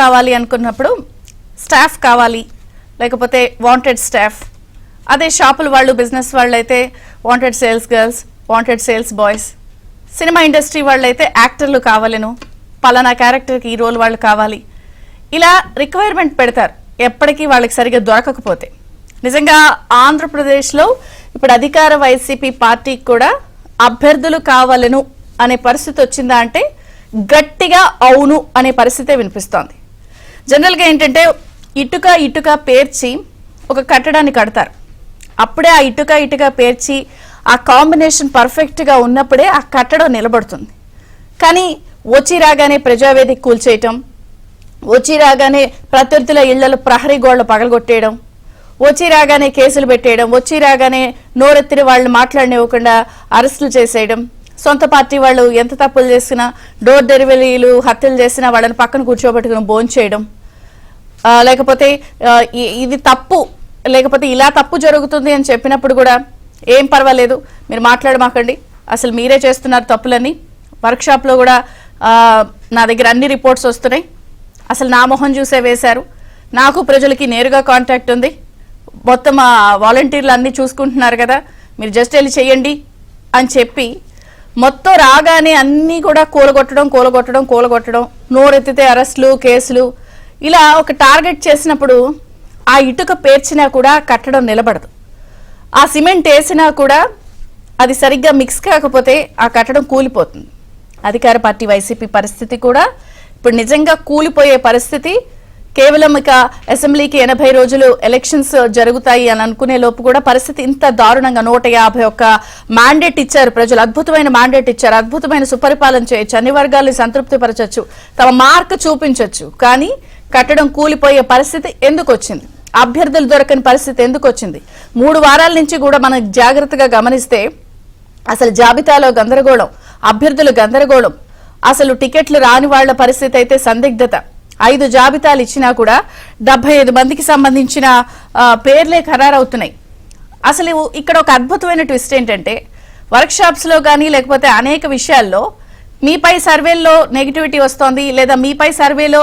కావాలి అనుకున్నప్పుడు స్టాఫ్ కావాలి, లేకపోతే వాంటెడ్ స్టాఫ్. అదే షాపుల వాళ్ళు, బిజినెస్ వాళ్ళు అయితే wanted sales girls, wanted sales boys. Cinema industry వాళ్ళు అయితే యాక్టర్లు కావాలను, పలానా క్యారెక్టర్కి ఈ రోల్ వాళ్ళు కావాలి. ఇలా రిక్వైర్మెంట్ పెడతారు ఎప్పటికీ వాళ్ళకి సరిగ్గా దొరకకపోతే. నిజంగా ఆంధ్రప్రదేశ్లో ఇప్పుడు అధికార వైసీపీ పార్టీకి కూడా అభ్యర్థులు కావాలను అనే పరిస్థితి వచ్చిందా అంటే గట్టిగా అవును అనే పరిస్థితే వినిపిస్తోంది. జనరల్గా ఏంటంటే ఇటుక పేర్చి ఒక కట్టడాన్ని కడతారు. అప్పుడే ఆ ఇటుక పేర్చి ఆ కాంబినేషన్ పర్ఫెక్ట్గా ఉన్నప్పుడే ఆ కట్టడం నిలబడుతుంది. కానీ వచ్చి రాగానే ప్రజావేదిక కూల్చేయటం, వచ్చి రాగానే ప్రత్యర్థుల ఇళ్లలో ప్రహరీ గోడలు పగలగొట్టేయడం, వచ్చి రాగానే కేసులు పెట్టేయడం, వచ్చి రాగానే నోరెత్తిన వాళ్ళు మాట్లాడనివ్వకుండా అరెస్టులు చేసేయడం, సొంత పార్టీ వాళ్ళు ఎంత తప్పులు చేసినా, డోర్ డెలివరీలు హత్యలు చేసినా వాళ్ళని పక్కన కూర్చోబెట్టుకుని భోంచేయడం, లేకపోతే ఇది తప్పు, లేకపోతే ఇలా తప్పు జరుగుతుంది అని చెప్పినప్పుడు కూడా ఏం పర్వాలేదు మీరు మాట్లాడమాకండి, అసలు మీరే చేస్తున్నారు తప్పులని. వర్క్షాప్లో కూడా నా దగ్గర అన్ని రిపోర్ట్స్ వస్తున్నాయి, అసలు నా మొహం చూసే వేశారు, నాకు ప్రజలకి నేరుగా కాంటాక్ట్ ఉంది, మొత్తం వాలంటీర్లు అన్నీ చూసుకుంటున్నారు కదా, మీరు జస్ట్ వెళ్ళి చెయ్యండి అని చెప్పి మొత్తం రాగానే అన్నీ కూడా కూలగొట్టడం, నోరెత్తితే అరెస్టులు, కేసులు, ఇలా ఒక టార్గెట్ చేసినప్పుడు ఆ ఇటుక పేర్చినా కూడా కట్టడం నిలబడదు. ఆ సిమెంట్ వేసినా కూడా అది సరిగ్గా మిక్స్ కాకపోతే ఆ కట్టడం కూలిపోతుంది. అధికార పార్టీ వైసీపీ పరిస్థితి కూడా ఇప్పుడు నిజంగా కూలిపోయే పరిస్థితి. కేవలం ఇక అసెంబ్లీకి 80 రోజులు ఎలక్షన్స్ జరుగుతాయి అని అనుకునే లోపు కూడా పరిస్థితి ఇంత దారుణంగా 151 మ్యాండేట్ ఇచ్చారు ప్రజలు, అద్భుతమైన మ్యాండేట్ ఇచ్చారు, అద్భుతమైన సుపరిపాలన చేయొచ్చు, అన్ని వర్గాల్ని సంతృప్తిపరచచ్చు, తమ మార్క్ చూపించవచ్చు. కానీ కట్టడం కూలిపోయే పరిస్థితి ఎందుకు వచ్చింది? అభ్యర్థులు దొరకని పరిస్థితి ఎందుకు వచ్చింది? 3 వారాల నుంచి కూడా మనం జాగ్రత్తగా గమనిస్తే అసలు జాబితాలో గందరగోళం, అభ్యర్థులు గందరగోళం, అసలు టికెట్లు రాని వాళ్ల పరిస్థితి అయితే సందిగ్ధత. 5 జాబితాలు ఇచ్చినా కూడా 75 మందికి సంబంధించిన పేర్లే ఖరారవుతున్నాయి. అసలు ఇక్కడ ఒక అద్భుతమైన ట్విస్ట్ ఏంటంటే వర్క్షాప్స్లో కానీ లేకపోతే అనేక విషయాల్లో మీపై సర్వేల్లో నెగిటివిటీ వస్తోంది, లేదా మీపై సర్వేలో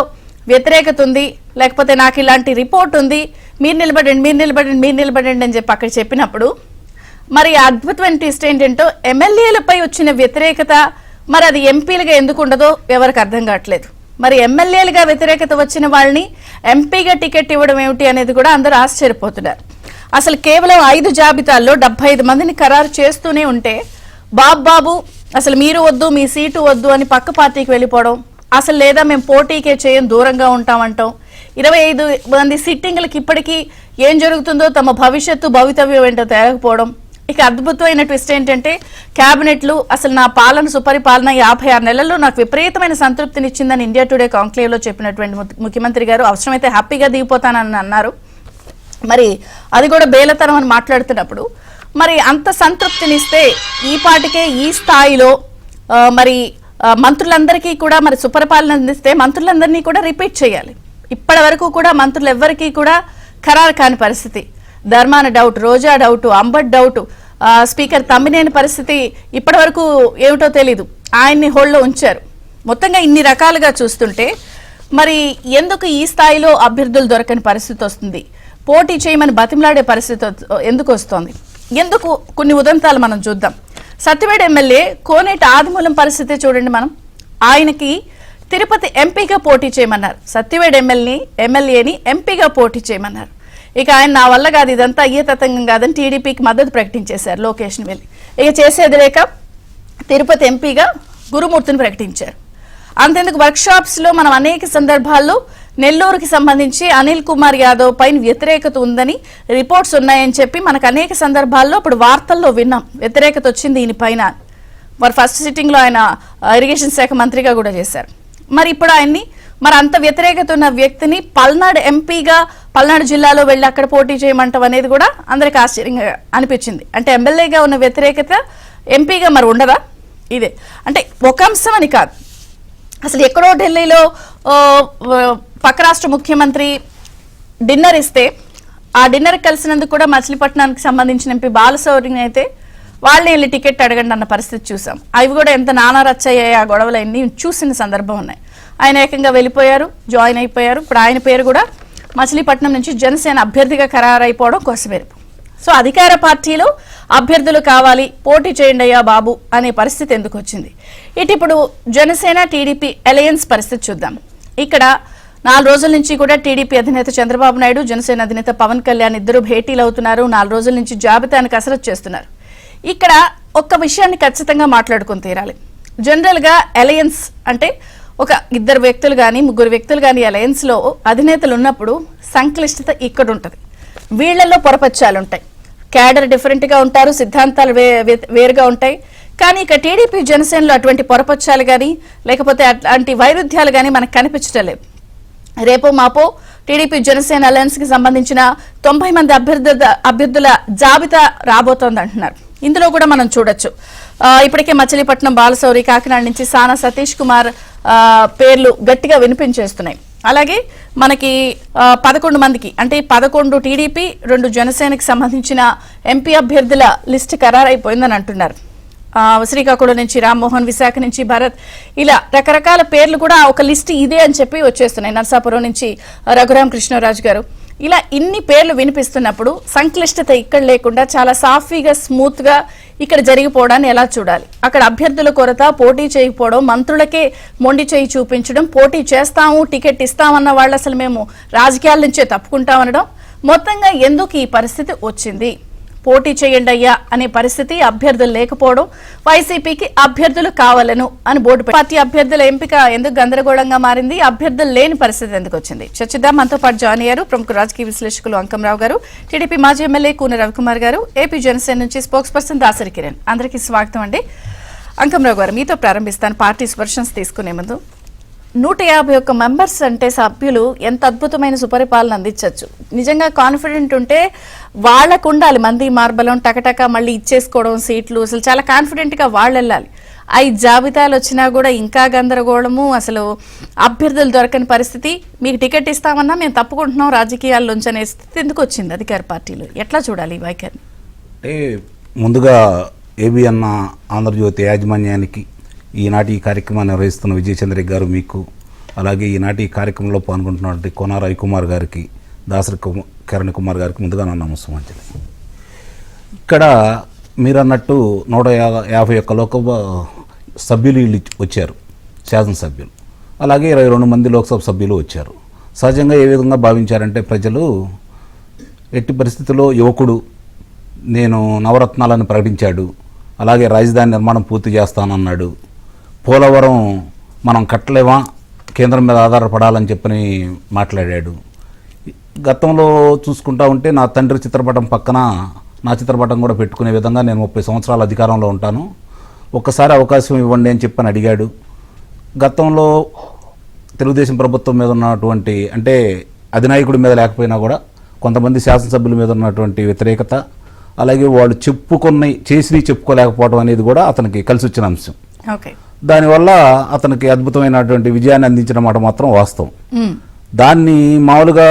వ్యతిరేకత ఉంది, లేకపోతే నాకు ఇలాంటి రిపోర్ట్ ఉంది, మీరు నిలబడండి అని చెప్పి అక్కడ చెప్పినప్పుడు మరి అద్భుతమైన ట్విస్ట్ ఏంటంటే ఎమ్మెల్యేలపై వచ్చిన వ్యతిరేకత మరి అది ఎంపీలుగా ఎందుకు ఉండదో ఎవరికి అర్థం కావట్లేదు. మరి ఎమ్మెల్యేలుగా వ్యతిరేకత వచ్చిన వాళ్ళని ఎంపీగా టికెట్ ఇవ్వడం ఏమిటి అనేది కూడా అందరూ ఆశ్చర్యపోతున్నారు. అసలు కేవలం 5 జాబితాల్లో 75 మందిని ఖరారు చేస్తూనే ఉంటే బాబు అసలు మీరు వద్దు, మీ సీటు వద్దు అని పక్క పార్టీకి వెళ్ళిపోవడం, అసలు లేదా మేము పోటీకే చేయం దూరంగా ఉంటామంటాం, 25 మంది సిట్టింగ్లకి ఇప్పటికీ ఏం జరుగుతుందో తమ భవితవ్యం ఏంటో తేలకపోవడం. ఇక అద్భుతమైన ట్విస్ట్ ఏంటంటే క్యాబినెట్లు, అసలు నా పాలన సుపరిపాలన 56 నెలల్లో నాకు విపరీతమైన సంతృప్తినిచ్చిందని ఇండియా టుడే కాంక్లేవ్లో చెప్పినటువంటి ముఖ్యమంత్రి గారు అవసరమైతే హ్యాపీగా దిగిపోతానని అన్నారు. మరి అది కూడా బేలతనం అని మాట్లాడుతున్నప్పుడు మరి అంత సంతృప్తినిస్తే ఈ పాటికే ఈ స్థాయిలో మరి మంత్రులందరికీ కూడా మరి సుపరిపాలన అందిస్తే మంత్రులందరినీ కూడా రిపీట్ చేయాలి. ఇప్పటి వరకు కూడా మంత్రులు ఎవ్వరికీ కూడా ఖరారు కాని పరిస్థితి. ధర్మాన డౌట్, రోజా doubt, Ambati doubt, speaker Tammineni పరిస్థితి ఇప్పటి వరకు ఏమిటో తెలీదు, ఆయన్ని హోల్డ్లో ఉంచారు. మొత్తంగా ఇన్ని రకాలుగా చూస్తుంటే మరి ఎందుకు ఈ స్థాయిలో అభ్యర్థులు దొరకని పరిస్థితి వస్తుంది? పోటీ చేయమని బతిమలాడే పరిస్థితి ఎందుకు వస్తోంది? ఎందుకు? కొన్ని ఉదంతాలు మనం చూద్దాం. సత్యవేడ ఎమ్మెల్యే కోనేటి ఆదిమూలం పరిస్థితి చూడండి. మనం ఆయనకి తిరుపతి ఎంపీగా పోటీ చేయమన్నారు, సత్యవేడ ఎమ్మెల్యేని ఎంపీగా పోటీ చేయమన్నారు. ఇక ఆయన నా వల్ల కాదు, ఇదంతా అయ్యేతత్వంగా కాదని టీడీపీకి మద్దతు ప్రకటించేశారు లోకేష్ని వెళ్ళి. ఇక చేసేది లేక తిరుపతి ఎంపీగా గురుమూర్తిని ప్రకటించారు. అంతేందుకు వర్క్షాప్స్లో మనం అనేక సందర్భాల్లో నెల్లూరుకి సంబంధించి అనిల్ కుమార్ యాదవ్ పైన వ్యతిరేకత ఉందని రిపోర్ట్స్ ఉన్నాయని చెప్పి మనకు అనేక సందర్భాల్లో ఇప్పుడు వార్తల్లో విన్నాం, వ్యతిరేకత వచ్చింది ఈయన పైన. మరి ఫస్ట్ సిట్టింగ్లో ఆయన ఇరిగేషన్ శాఖ మంత్రిగా కూడా చేశారు. మరి ఇప్పుడు ఆయన్ని మరి అంత వ్యతిరేకత ఉన్న వ్యక్తిని పల్నాడు ఎంపీగా పల్నాడు జిల్లాలో వెళ్ళి అక్కడ పోటీ చేయమంటాం అనేది కూడా అందరికి ఆశ్చర్యంగా అనిపించింది. అంటే ఎమ్మెల్యేగా ఉన్న వ్యతిరేకత ఎంపీగా మరి ఉండదా? ఇదే అంటే ఒక అంశం అని కాదు, అసలు ఎక్కడో ఢిల్లీలో పక్క రాష్ట్ర ముఖ్యమంత్రి డిన్నర్ ఇస్తే ఆ డిన్నర్ కలిసినందుకు కూడా మచిలీపట్నానికి సంబంధించిన ఎంపీ బాలశౌరిని అయితే వాళ్ళని వెళ్ళి టికెట్ అడగండి అన్న పరిస్థితి చూసాం. అవి కూడా ఎంత నానా రచ్చయ్యాయి ఆ గొడవలన్నీ చూసిన సందర్భం ఉన్నాయి. ఆయన ఏకంగా వెళ్ళిపోయారు, జాయిన్ అయిపోయారు. ఇప్పుడు ఆయన పేరు కూడా మచిలీపట్నం నుంచి జనసేన అభ్యర్థిగా ఖరారైపోవడం కోసమేరుపు. సో అధికార పార్టీలో అభ్యర్థులు కావాలి, పోటీ చేయండి అయ్యా బాబు అనే పరిస్థితి ఎందుకు వచ్చింది? ఇటు ఇప్పుడు జనసేన టీడీపీ అలయన్స్ పరిస్థితి చూద్దాం. ఇక్కడ 4 రోజుల నుంచి కూడా టీడీపీ అధినేత చంద్రబాబు నాయుడు, జనసేన అధినేత పవన్ కళ్యాణ్ ఇద్దరు భేటీలు అవుతున్నారు. 4 రోజుల నుంచి జాబితాను కసరత్తు చేస్తున్నారు. ఇక్కడ ఒక్క విషయాన్ని ఖచ్చితంగా మాట్లాడుకుని తీరాలి. జనరల్ గా అలయన్స్ అంటే ఒక 2 వ్యక్తులు కానీ 3 వ్యక్తులు కానీ అలయన్స్ లో అధినేతలు ఉన్నప్పుడు సంక్లిష్టత ఇక్కడ ఉంటుంది. వీళ్లలో పొరపచ్చాలుంటాయి, క్యాడర్ డిఫరెంట్ గా ఉంటారు, సిద్ధాంతాలు వేరుగా ఉంటాయి. కానీ ఇక టీడీపీ జనసేనలో అటువంటి పొరపచ్చాలు కానీ లేకపోతే అట్లాంటి వైరుధ్యాలు కానీ మనకు కనిపించడం లేదు. రేపో మాపో టీడీపీ జనసేన అలయన్స్ కి సంబంధించిన 90 మంది అభ్యర్థుల జాబితా రాబోతోంది అంటున్నారు. ఇందులో కూడా మనం చూడొచ్చు, ఇప్పటికే మచిలీపట్నం బాలశౌరి, కాకినాడ నుంచి సానా సతీష్ కుమార్ పేర్లు గట్టిగా వినిపించేస్తున్నాయి. అలాగే మనకి 11 మందికి అంటే 11 టీడీపీ 2 జనసేనకి సంబంధించిన ఎంపీ అభ్యర్థుల లిస్టు ఖరారైపోయిందని అంటున్నారు. శ్రీకాకుళం నుంచి రామ్మోహన్, విశాఖ నుంచి భరత్, ఇలా రకరకాల పేర్లు కూడా ఒక లిస్ట్ ఇదే అని చెప్పి వచ్చేస్తున్నాయి. నర్సాపురం నుంచి రఘురామ కృష్ణరాజు గారు, ఇలా ఇన్ని పేర్లు వినిపిస్తున్నప్పుడు సంక్లిష్టత ఇక్కడ లేకుండా చాలా సాఫీగా స్మూత్ గా ఇక్కడ జరిగిపోవడాన్ని ఎలా చూడాలి? అక్కడ అభ్యర్థుల కొరత, పోటీ చేయకపోవడం, మంత్రులకే మొండి చేయి చూపించడం, పోటీ చేస్తాము టికెట్ ఇస్తామన్న వాళ్ళు అసలు మేము రాజకీయాల నుంచే తప్పుకుంటామనడం, మొత్తంగా ఎందుకు ఈ పరిస్థితి వచ్చింది? పోటీ చేయండి అయ్యా అనే పరిస్థితి, అభ్యర్థులు లేకపోవడం, వైసీపీకి అభ్యర్థులు కావాలను అని బోర్డు పార్టీ అభ్యర్థుల ఎంపిక ఎందుకు గందరగోళంగా మారింది? అభ్యర్థులు లేని పరిస్థితి ఎందుకు వచ్చింది? చర్చిద్దాం. మనతో పాటు జాయిన్ అయ్యారు ప్రముఖ రాజకీయ విశ్లేషకులు అంకంరావు గారు, టీడీపీ మాజీ ఎమ్మెల్యే కూన రవికుమార్ గారు, ఏపీ జనసేన నుంచి స్పోక్స్ పర్సన్ దాసరి కిరణ్. అందరికీ స్వాగతం అండి. అంకంరావు గారు, మీతో ప్రారంభిస్తాను. పార్టీ స్పర్శన్స్ తీసుకునే ముందు 151 మెంబర్స్ అంటే సభ్యులు ఎంత అద్భుతమైన సుపరిపాలన అందించవచ్చు. నిజంగా కాన్ఫిడెంట్ ఉంటే వాళ్ళకు ఉండాలి మంది మార్బలం, టకటక మళ్ళీ ఇచ్చేసుకోవడం సీట్లు, అసలు చాలా కాన్ఫిడెంట్ గా వాళ్ళు వెళ్ళాలి. 5 జాబితాలు వచ్చినా కూడా ఇంకా గందరగోళము, అసలు అభ్యర్థులు దొరకని పరిస్థితి. మీకు టికెట్ ఇస్తామన్నా మేము తప్పుకుంటున్నాం రాజకీయాల్లోంచి అనే స్థితి ఎందుకు వచ్చింది అధికార పార్టీలో? ఎట్లా చూడాలి ఈ వైఖరిని? అంటే ముందుగా ఏబిఎన్ ఆంధ్రజ్యోతి యాజమాన్యానికి, ఈనాటి ఈ కార్యక్రమాన్ని నిర్వహిస్తున్న విజయచంద్ర గారు మీకు, అలాగే ఈనాటి ఈ కార్యక్రమంలో పాల్గొంటున్నటువంటి కోన రవికుమార్ గారికి, దాసరి కిరణ్ కుమార్ గారికి ముందుగా నా నమస్కారం. ఇక్కడ మీరు అన్నట్టు 151 లోకసభ సభ్యులు వీళ్ళు వచ్చారు, శాసనసభ్యులు, అలాగే 22 మంది లోక్సభ సభ్యులు వచ్చారు. సహజంగా ఏ విధంగా భావించారంటే ప్రజలు, ఎట్టి పరిస్థితుల్లో యువకుడు నేను నవరత్నాలను ప్రకటించాడు, అలాగే రాజధాని నిర్మాణం పూర్తి చేస్తానన్నాడు, పోలవరం మనం కట్టలేమా, కేంద్రం మీద ఆధారపడాలని చెప్పని మాట్లాడాడు. గతంలో చూసుకుంటా ఉంటే నా తండ్రి చిత్రపటం పక్కన నా చిత్రపటం కూడా పెట్టుకునే విధంగా నేను 30 సంవత్సరాల అధికారంలో ఉంటాను, ఒక్కసారి అవకాశం ఇవ్వండి అని చెప్పని అడిగాడు. గతంలో తెలుగుదేశం ప్రభుత్వం మీద ఉన్నటువంటి, అంటే అధినాయకుడి మీద లేకపోయినా కూడా కొంతమంది శాసనసభ్యుల మీద ఉన్నటువంటి వ్యతిరేకత, అలాగే వాళ్ళు చేసి చెప్పుకోలేకపోవడం అనేది కూడా అతనికి కలిసి వచ్చిన అంశం. దానివల్ల అతనికి అద్భుతమైనటువంటి విజయాన్ని అందించిన మాట మాత్రం వాస్తవం. దాన్ని మామూలుగా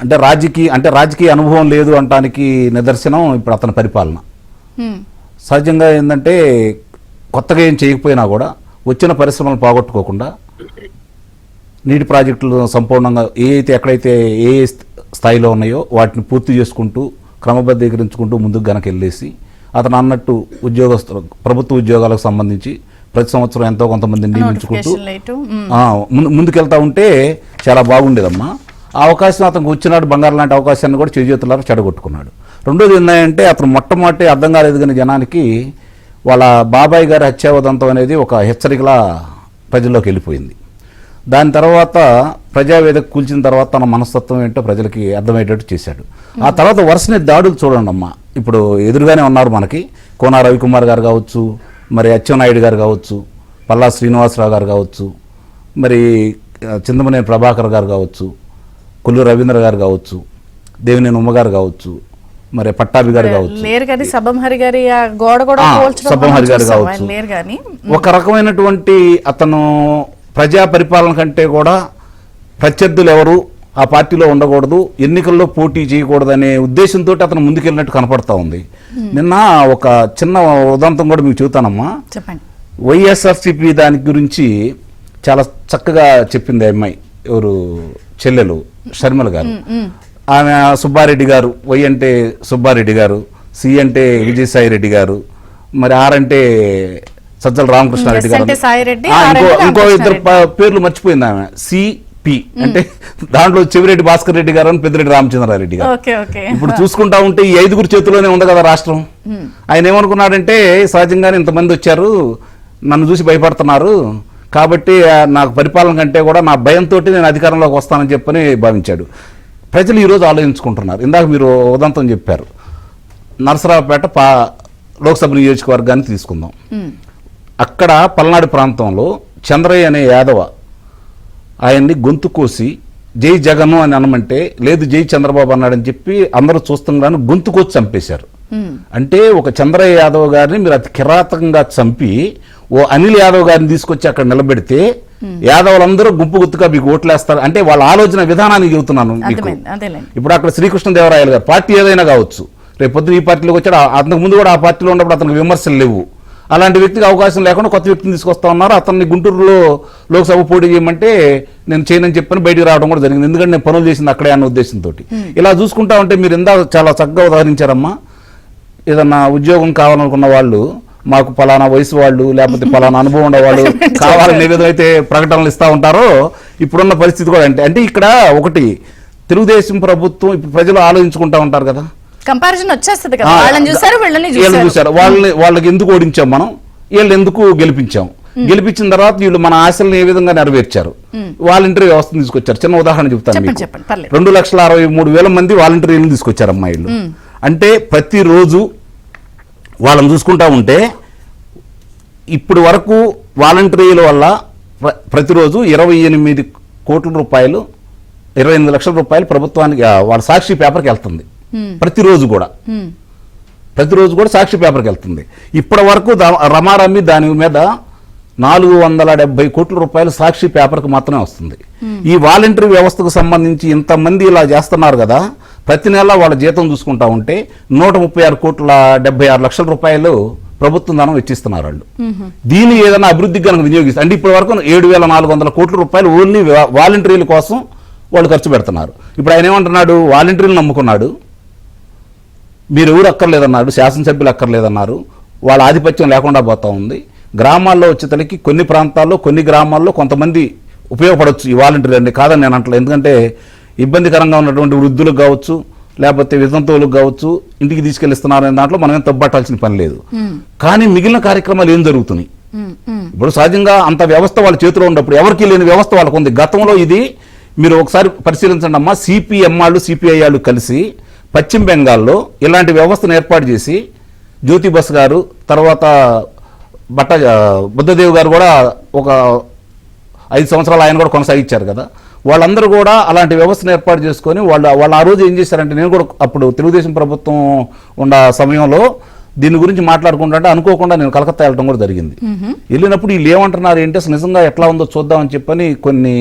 అంటే రాజకీయ అనుభవం లేదు అంటానికి నిదర్శనం ఇప్పుడు అతని పరిపాలన. సహజంగా ఏంటంటే కొత్తగా ఏం చేయకపోయినా కూడా వచ్చిన పరిశ్రమలు పోగొట్టుకోకుండా నీటి ప్రాజెక్టులు సంపూర్ణంగా ఎక్కడైతే ఏ స్థాయిలో ఉన్నాయో వాటిని పూర్తి చేసుకుంటూ క్రమబద్ధీకరించుకుంటూ ముందుకు గనక వెళ్ళేసి, అతను అన్నట్టు ప్రభుత్వ ఉద్యోగాలకు సంబంధించి ప్రతి సంవత్సరం ఎంతో కొంతమందిని నియమించుకుంటూ ముందుకెళ్తా ఉంటే చాలా బాగుండేదమ్మా. ఆ అవకాశం అతనికి వచ్చినాడు, బంగారం లాంటి అవకాశాన్ని కూడా చేజేతులారా చెడగొట్టుకున్నాడు. రెండోది ఏంటంటే అతను మొట్టమొదటి అర్థం కాలేదు కానీ జనానికి, వాళ్ళ బాబాయ్ గారి హత్యావదంతం అనేది ఒక హెచ్చరికలా ప్రజల్లోకి వెళ్ళిపోయింది. దాని తర్వాత ప్రజావేదిక కూల్చిన తర్వాత తన మనస్తత్వం ఏంటో ప్రజలకి అర్థమయ్యేటట్టు చేశాడు. ఆ తర్వాత వరుసనే దాడులు చూడండి అమ్మా, ఇప్పుడు ఎదురుగానే ఉన్నారు మనకి. కోన రవికుమార్ గారు కావచ్చు, మరి అచ్చెన్నాయుడు గారు కావచ్చు, పల్లా శ్రీనివాసరావు గారు కావచ్చు, మరి చింతమనేని ప్రభాకర్ గారు కావచ్చు, కొల్లు రవీంద్ర గారు కావచ్చు, దేవినేని ఉమ్మ గారు కావచ్చు, మరి పట్టాభి గారు కావచ్చు, సబ్బంహరి గారు కావచ్చు. ఒక రకమైనటువంటి అతను ప్రజా పరిపాలన కంటే కూడా ప్రత్యర్థులు ఎవరు ఆ పార్టీలో ఉండకూడదు, ఎన్నికల్లో పోటీ చేయకూడదు అనే ఉద్దేశంతో అతను ముందుకెళ్ళినట్టు కనపడతా ఉంది. నిన్న ఒక చిన్న ఉదాంతం కూడా మీకు చెబుతానమ్మా. చెప్పండి. వైఎస్ఆర్సీపీ దాని గురించి చాలా చక్కగా చెప్పింది ఆ అమ్మాయి, ఎవరు చెల్లెలు షర్మిల గారు. ఆమె సుబ్బారెడ్డి గారు, వై అంటే సుబ్బారెడ్డి గారు, సి అంటే విజయసాయి రెడ్డి గారు, మరి ఆర్ అంటే సజ్జల రామకృష్ణారెడ్డి గారు, ఇంకో ఇద్దరు పేర్లు మర్చిపోయింది ఆమె. సిపి అంటే దాంట్లో చెవిరెడ్డి భాస్కర్ రెడ్డి గారు, పెద్దిరెడ్డి రామచంద్రారెడ్డి గారు. ఇప్పుడు చూసుకుంటా ఉంటే ఈ 5 చేతిలోనే ఉంది కదా రాష్ట్రం. ఆయన ఏమనుకున్నాడంటే, సహజంగానే ఇంతమంది వచ్చారు, నన్ను చూసి భయపడుతున్నారు, కాబట్టి నాకు పరిపాలన కంటే కూడా నా భయంతో నేను అధికారంలోకి వస్తానని చెప్పని భావించాడు. ప్రజలు ఈరోజు ఆలోచించుకుంటున్నారు. ఇందాక మీరు ఉదంతం చెప్పారు, నరసరావుపేట లోక్సభ నియోజకవర్గాన్ని తీసుకుందాం. అక్కడ పల్నాడు ప్రాంతంలో చంద్రయ్య అనే యాదవ ఆయన్ని గొంతు కోసి జై జగన్ అని అనమంటే, లేదు జై చంద్రబాబు అన్నాడని చెప్పి అందరూ చూస్తున్నారని గొంతు కోసి చంపేశారు. అంటే ఒక చంద్రయ్య యాదవ్ గారిని మీరు అతి కిరాతకంగా చంపి ఓ అనిల్ యాదవ్ గారిని తీసుకొచ్చి అక్కడ నిలబెడితే యాదవులందరూ గుంపు గుర్తుగా మీకు ఓట్లేస్తారు అంటే వాళ్ళ ఆలోచన విధానాన్ని చెబుతున్నాను మీకు. ఇప్పుడు అక్కడ శ్రీకృష్ణదేవరాయలు గారు పార్టీ ఏదైనా కావచ్చు, రేపు పొద్దున ఈ పార్టీలోకి వచ్చాడు, అంతకు ముందు కూడా ఆ పార్టీలో ఉన్నప్పుడు అతనికి విమర్శలు లేవు. అలాంటి వ్యక్తికి అవకాశం లేకుండా కొత్త వ్యక్తిని తీసుకొస్తా ఉన్నారు. అతన్ని గుంటూరులో లోక్సభ పోటీ చేయమంటే నేను చేయనని చెప్పని బయటికి రావడం కూడా జరిగింది. ఎందుకంటే నేను పనులు చేసింది అక్కడే అన్న ఉద్దేశంతో. ఇలా చూసుకుంటా ఉంటే మీరు ఇందాక చాలా చక్కగా ఉదాహరించారమ్మా. ఏదన్నా ఉద్యోగం కావాలనుకున్న వాళ్ళు, మాకు పలానా వయసు వాళ్ళు లేకపోతే పలానా అనుభవం ఉండేవాళ్ళు కావాలని ఏదైతే ప్రకటనలు ఇస్తూ ఉంటారో ఇప్పుడున్న పరిస్థితి కూడా అంటే ఇక్కడ ఒకటి తెలుగుదేశం ప్రభుత్వం ఇప్పుడు ప్రజలు ఆలోచించుకుంటా ఉంటారు కదా, కంపారిజన్ వచ్చేస్తుంది కదా, వాళ్ళని చూసారు వీళ్ళని చూసారు, వాళ్ళకి ఎందుకు ఓడించాం మనం, వీళ్ళు ఎందుకు గెలిపించాం, గెలిపించిన తర్వాత వీళ్ళు మన ఆశలను ఏ విధంగా నెరవేర్చారు, వాలంటరీ వ్యవస్థను తీసుకొచ్చారు. చిన్న ఉదాహరణ చెప్తాను మీకు. 2,63,000 మంది వాలంటీర్లను తీసుకొచ్చారు అమ్మాయిలు. అంటే ప్రతిరోజు వాళ్ళని చూసుకుంటా ఉంటే ఇప్పుడు వరకు వాలంటీర్ల వల్ల ప్రతిరోజు 28 కోట్ల రూపాయలు, 28 లక్షల రూపాయలు ప్రభుత్వానికి వాళ్ళ సాక్షి పేపర్కి వెళ్తుంది. ప్రతిరోజు కూడా సాక్షి పేపర్కి వెళ్తుంది. ఇప్పటి వరకు రమారమ్మి దాని మీద 470 కోట్ల రూపాయలు సాక్షి పేపర్కి మాత్రమే వస్తుంది. ఈ వాలంటరీ వ్యవస్థకు సంబంధించి ఇంతమంది ఇలా చేస్తున్నారు కదా, ప్రతి నెల వాళ్ళ జీతం చూసుకుంటా ఉంటే 136,76,00,000 రూపాయలు ప్రభుత్వం ధనం వెచ్చిస్తున్నారు వాళ్ళు. దీన్ని ఏదైనా అభివృద్ధికి కనుక వినియోగిస్తారు అంటే ఇప్పటి వరకు 7,400 కోట్ల రూపాయలు ఓన్లీ వాలంటీర్ల కోసం వాళ్ళు ఖర్చు పెడుతున్నారు. ఇప్పుడు ఆయన ఏమంటున్నాడు, వాలంటీర్లు నమ్ముకున్నాడు, మీరు ఎవరు అక్కర్లేదన్నాడు, శాసనసభ్యులు అక్కర్లేదన్నారు, వాళ్ళ ఆధిపత్యం లేకుండా పోతా ఉంది. గ్రామాల్లో వచ్చేతలకి కొన్ని ప్రాంతాల్లో కొన్ని గ్రామాల్లో కొంతమంది ఉపయోగపడవచ్చు ఈ వాలంటీర్లు అండి, కాదని నేను అంటలేదు. ఎందుకంటే ఇబ్బందికరంగా ఉన్నటువంటి వృద్ధులకు కావచ్చు లేకపోతే వితంతువులకు కావచ్చు ఇంటికి తీసుకెళ్ళిస్తున్నారనే దాంట్లో మనం ఏం తప్పట్టాల్సిన పని లేదు. కానీ మిగిలిన కార్యక్రమాలు ఏం జరుగుతున్నాయి? ఇప్పుడు సహజంగా అంత వ్యవస్థ వాళ్ళ చేతిలో ఉన్నప్పుడు ఎవరికి లేని వ్యవస్థ వాళ్ళకు ఉంది. గతంలో ఇది మీరు ఒకసారి పరిశీలించండి అమ్మా, సిపిఎం వాళ్ళు సిపిఐ వాళ్ళు కలిసి పశ్చిమ బెంగాల్లో ఇలాంటి వ్యవస్థను ఏర్పాటు చేసి జ్యోతి బస్ గారు తర్వాత బుద్ధదేవ్ గారు కూడా ఒక 5 సంవత్సరాలు ఆయన కూడా కొనసాగించారు కదా, వాళ్ళందరూ కూడా అలాంటి వ్యవస్థను ఏర్పాటు చేసుకొని వాళ్ళు ఆ రోజు ఏం చేశారంటే, నేను కూడా అప్పుడు తెలుగుదేశం ప్రభుత్వం ఉన్న సమయంలో దీని గురించి మాట్లాడుకుంటుంటే అనుకోకుండా నేను కలకత్తా వెళ్ళడం కూడా జరిగింది. వెళ్ళినప్పుడు వీళ్ళు ఏమంటున్నారు ఏంటి అసలు నిజంగా ఎట్లా ఉందో చూద్దామని చెప్పని కొన్ని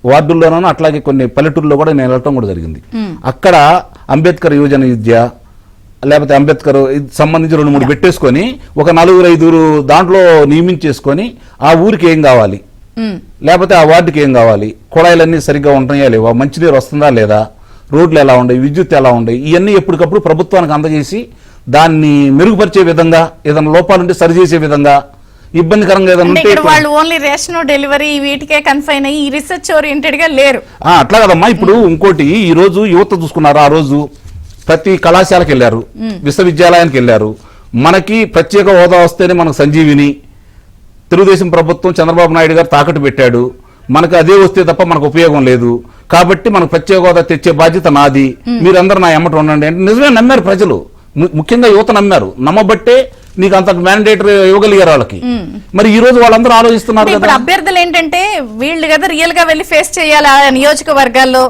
వార్డుల్లోనూ అట్లాగే కొన్ని పల్లెటూరులో కూడా నేను వెళ్ళటం కూడా జరిగింది. అక్కడ అంబేద్కర్ యువజన విద్య లేకపోతే అంబేద్కర్ సంబంధించి 2-3 పెట్టేసుకొని ఒక 4-5 దాంట్లో నియమించేసుకొని ఆ ఊరికి ఏం కావాలి లేకపోతే ఆ వార్డుకి ఏం కావాలి, కుళాయిలన్నీ సరిగ్గా ఉంటున్నాయా లేవా, మంచినీరు వస్తుందా లేదా, రోడ్లు ఎలా ఉన్నాయి, విద్యుత్ ఎలా ఉన్నాయి, ఇవన్నీ ఎప్పటికప్పుడు ప్రభుత్వానికి అందజేసి దాన్ని మెరుగుపరిచే విధంగా ఏదైనా లోపాలుంటే సరిచేసే విధంగా ఇబ్బందికరంగా ఏదైనా వాళ్ళు ఓన్లీ రేషన్ డెలివరీ వీటికే కన్ఫైన్ అయ్యి రీసెర్చ్ ఓరియంటెడ్ గా లేరు. అట్లా కదమ్మా. ఇప్పుడు ఇంకోటి ఈ రోజు యువత చూసుకున్నారు, ఆ రోజు ప్రతి కళాశాలకు వెళ్ళారు, విశ్వవిద్యాలయానికి వెళ్ళారు. మనకి ప్రత్యేక హోదా వస్తేనే మనకు సంజీవిని తెలుగుదేశం ప్రభుత్వం చంద్రబాబు నాయుడు గారు తాకట్టు పెట్టాడు, మనకు అదే వస్తే తప్ప మనకు ఉపయోగం లేదు, కాబట్టి మనకు ప్రత్యేక హోదా తెచ్చే బాధ్యత నాది, మీరందరూ నా ఎమ్మట ఉండండి అంటే నిజమే నమ్మారు ప్రజలు, ముఖ్యంగా యువత నమ్మారు. నమ్మబట్టే నీకు అంత మ్యాండేటరీ ఇవ్వగలిగారు వాళ్ళకి. మరి ఈ రోజు వాళ్ళందరూ ఆలోచిస్తున్నారు ఇప్పుడు అభ్యర్థులు ఏంటంటే వీళ్ళు కదా రియల్ గా వెళ్ళి ఫేస్ చేయాలి నియోజకవర్గాల్లో,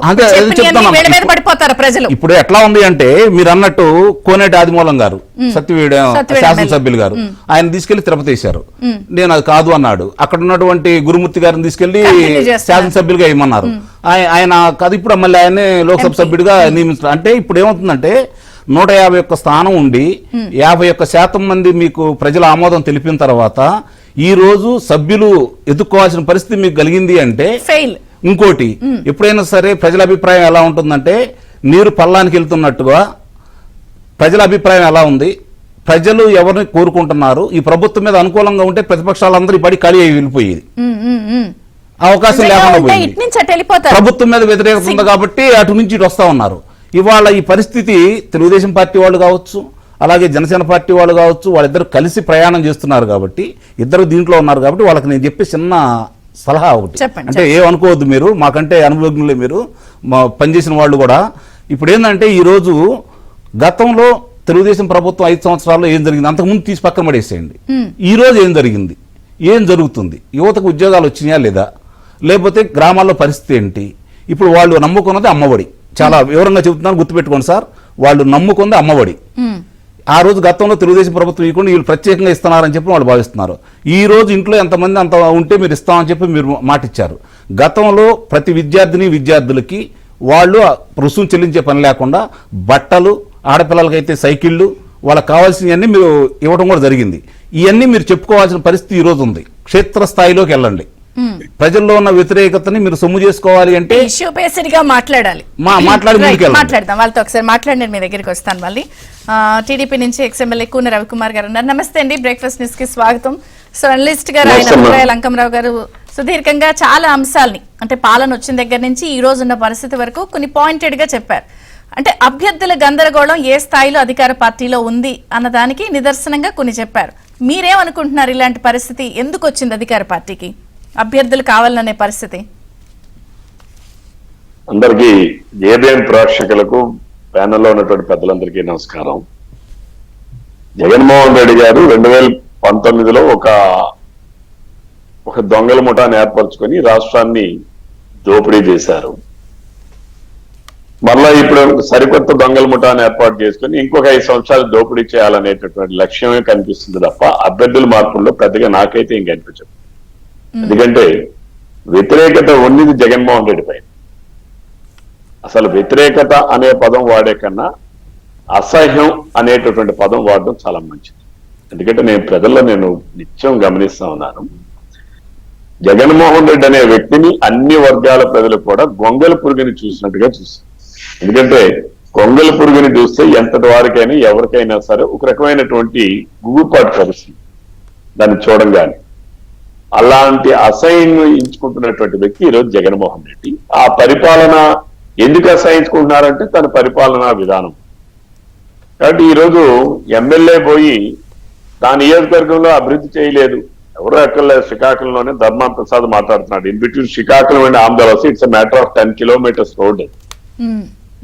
పడిపోతారు ప్రజలు. ఇప్పుడు ఎట్లా ఉంది అంటే మీరు అన్నట్టు కోనేటి ఆదిమూలం గారు సత్యవేడు శాసనసభ్యులు గారు ఆయన తీసుకెళ్లి తిరుపతి వేశారు, నేను అది కాదు అన్నాడు. అక్కడ ఉన్నటువంటి గురుమూర్తి గారిని తీసుకెళ్లి శాసనసభ్యులుగా ఇవ్వమన్నారు, ఆయన కాదు ఇప్పుడు మళ్ళీ ఆయన్ని లోక్సభ సభ్యుడిగా నియమించారు. అంటే ఇప్పుడు ఏమవుతుందంటే 151 స్థానం ఉండి 51% మంది మీకు ప్రజల ఆమోదం తెలిపిన తర్వాత ఈ రోజు సభ్యులు ఎదుర్కోవాల్సిన పరిస్థితి మీకు కలిగింది అంటే ఫెయిల్. ఇంకోటి, ఎప్పుడైనా సరే ప్రజల అభిప్రాయం ఎలా ఉంటుందంటే నీరు పల్లానికి వెళ్తున్నట్టుగా ప్రజల అభిప్రాయం ఎలా ఉంది, ప్రజలు ఎవరిని కోరుకుంటున్నారు, ఈ ప్రభుత్వం మీద అనుకూలంగా ఉంటే ప్రతిపక్షాలందరూ ఈ బడి ఖాళీ అయి వెళ్ళిపోయేది, అవకాశం లేకుండా పోయింది. ప్రభుత్వం మీద వ్యతిరేకత ఉంది కాబట్టి అటు నుంచి ఇటు వస్తా ఉన్నారు. ఇవాళ ఈ పరిస్థితి తెలుగుదేశం పార్టీ వాళ్ళు కావచ్చు, అలాగే జనసేన పార్టీ వాళ్ళు కావచ్చు, వాళ్ళిద్దరు కలిసి ప్రయాణం చేస్తున్నారు కాబట్టి, ఇద్దరు దీంట్లో ఉన్నారు కాబట్టి వాళ్ళకి నేను చెప్పే చిన్న సలహా ఒకటి, అంటే ఏమనుకోవద్దు మీరు, మాకంటే అనుభవజ్ఞులే మీరు, మా పనిచేసిన వాళ్ళు కూడా. ఇప్పుడు ఏంటంటే ఈరోజు గతంలో తెలుగుదేశం ప్రభుత్వం 5 సంవత్సరాల్లో ఏం జరిగింది అంతకుముందు తీసి పక్కన పడేసేయండి. ఈ రోజు ఏం జరిగింది, ఏం జరుగుతుంది, యువతకు ఉద్యోగాలు వచ్చినాయా లేదా, లేకపోతే గ్రామాల్లో పరిస్థితి ఏంటి, ఇప్పుడు వాళ్ళు నమ్ముకున్నది అమ్మఒడి. చాలా వివరంగా చెబుతున్నాను, గుర్తుపెట్టుకోండి సార్, వాళ్ళు నమ్ముకుంది అమ్మఒడి. ఆ రోజు గతంలో తెలుగుదేశం ప్రభుత్వం ఇవ్వకుండా వీళ్ళు ప్రత్యేకంగా ఇస్తున్నారని చెప్పి వాళ్ళు భావిస్తున్నారు. ఈ రోజు ఇంట్లో ఎంతమంది అంత ఉంటే మీరు ఇస్తామని చెప్పి మీరు మాటిచ్చారు. గతంలో ప్రతి విద్యార్థులకి వాళ్ళు రుసుము చెల్లించే పని లేకుండా బట్టలు, ఆడపిల్లలకైతే సైకిళ్ళు, వాళ్ళకి కావాల్సినవన్నీ మీరు ఇవ్వడం కూడా జరిగింది. ఇవన్నీ మీరు చెప్పుకోవాల్సిన పరిస్థితి ఈ రోజు ఉంది. క్షేత్రస్థాయిలోకి వెళ్ళండి, ప్రజల్లో ఉన్న వ్యతిరేకతని మీరు సొమ్ము చేసుకోవాలి అంటే మాట్లాడాలి. మాట్లాడదాం వాళ్ళతో ఒకసారి మాట్లాడి మీ దగ్గరికి వస్తాను మళ్ళీ. టీడీపీ నుంచి ఎక్స్ఎమ్మెల్యే కూన రవికుమార్ గారు ఉన్నారు. నమస్తే అండి, బ్రేక్ఫాస్ట్ న్యూస్ కి స్వాగతం. సో అనలిస్ట్ గారు ఆయన లంకంరావు గారు సుదీర్ఘంగా చాలా అంశాలని, అంటే పాలన వచ్చిన దగ్గర నుంచి ఈ రోజు ఉన్న పరిస్థితి వరకు కొన్ని పాయింటెడ్ గా చెప్పారు. అంటే అభ్యర్థుల గందరగోళం ఏ స్థాయిలో అధికార పార్టీలో ఉంది అన్నదానికి నిదర్శనంగా కొన్ని చెప్పారు. మీరేమనుకుంటున్నారు, ఇలాంటి పరిస్థితి ఎందుకు వచ్చింది అధికార పార్టీకి, అభ్యర్థులు కావాలనే పరిస్థితి? అందరికీ ఏబిఎన్ ప్రేక్షకులకు, ప్యానెల్లో ఉన్నటువంటి పెద్దలందరికీ నమస్కారం. జగన్మోహన్ రెడ్డి గారు 2019లో ఒక దొంగల ముఠాన్ని ఏర్పరచుకొని రాష్ట్రాన్ని దోపిడీ చేశారు. మళ్ళా ఇప్పుడు సరికొత్త దొంగల ముఠాన్ని ఏర్పాటు చేసుకుని ఇంకొక 5 సంవత్సరాలు దోపిడీ చేయాలనేటటువంటి లక్ష్యమే కనిపిస్తుంది తప్ప అభ్యర్థుల మార్పుల్లో పెద్దగా నాకైతే ఏం కనిపించదు. ఎందుకంటే వ్యతిరేకత ఉన్నది జగన్మోహన్ రెడ్డి పైన. అసలు వ్యతిరేకత అనే పదం వాడే కన్నా అసహ్యం అనేటటువంటి పదం వాడడం చాలా మంచిది. ఎందుకంటే నేను నిత్యం గమనిస్తా ఉన్నాను, జగన్మోహన్ రెడ్డి అనే వ్యక్తిని అన్ని వర్గాల ప్రజలు కూడా గొంగళ పురుగుని చూసినట్టుగా చూస్తారు. ఎందుకంటే గొంగళ పురుగుని చూస్తే ఎంతటి వారికైనా ఎవరికైనా సరే ఒక రకమైనటువంటి గుగుపాటు కలుస్తుంది దాన్ని చూడంగానే. అలాంటి అసహించుకుంటున్నటువంటి వ్యక్తి ఈరోజు జగన్మోహన్ రెడ్డి. ఆ పరిపాలన ఎందుకు అసహించుకుంటున్నారంటే తన పరిపాలనా విధానం. కాబట్టి ఈరోజు ఎమ్మెల్యే పోయి దాని నియోజకవర్గంలో అభివృద్ధి చేయలేదు, ఎవరో ఎక్కర్లేదు. శ్రీకాకుళంలోనే ధర్మాన్ ప్రసాద్ మాట్లాడుతున్నాడు, in between Srikakulam and Andhravalasi it's matter of 10 kilometres road.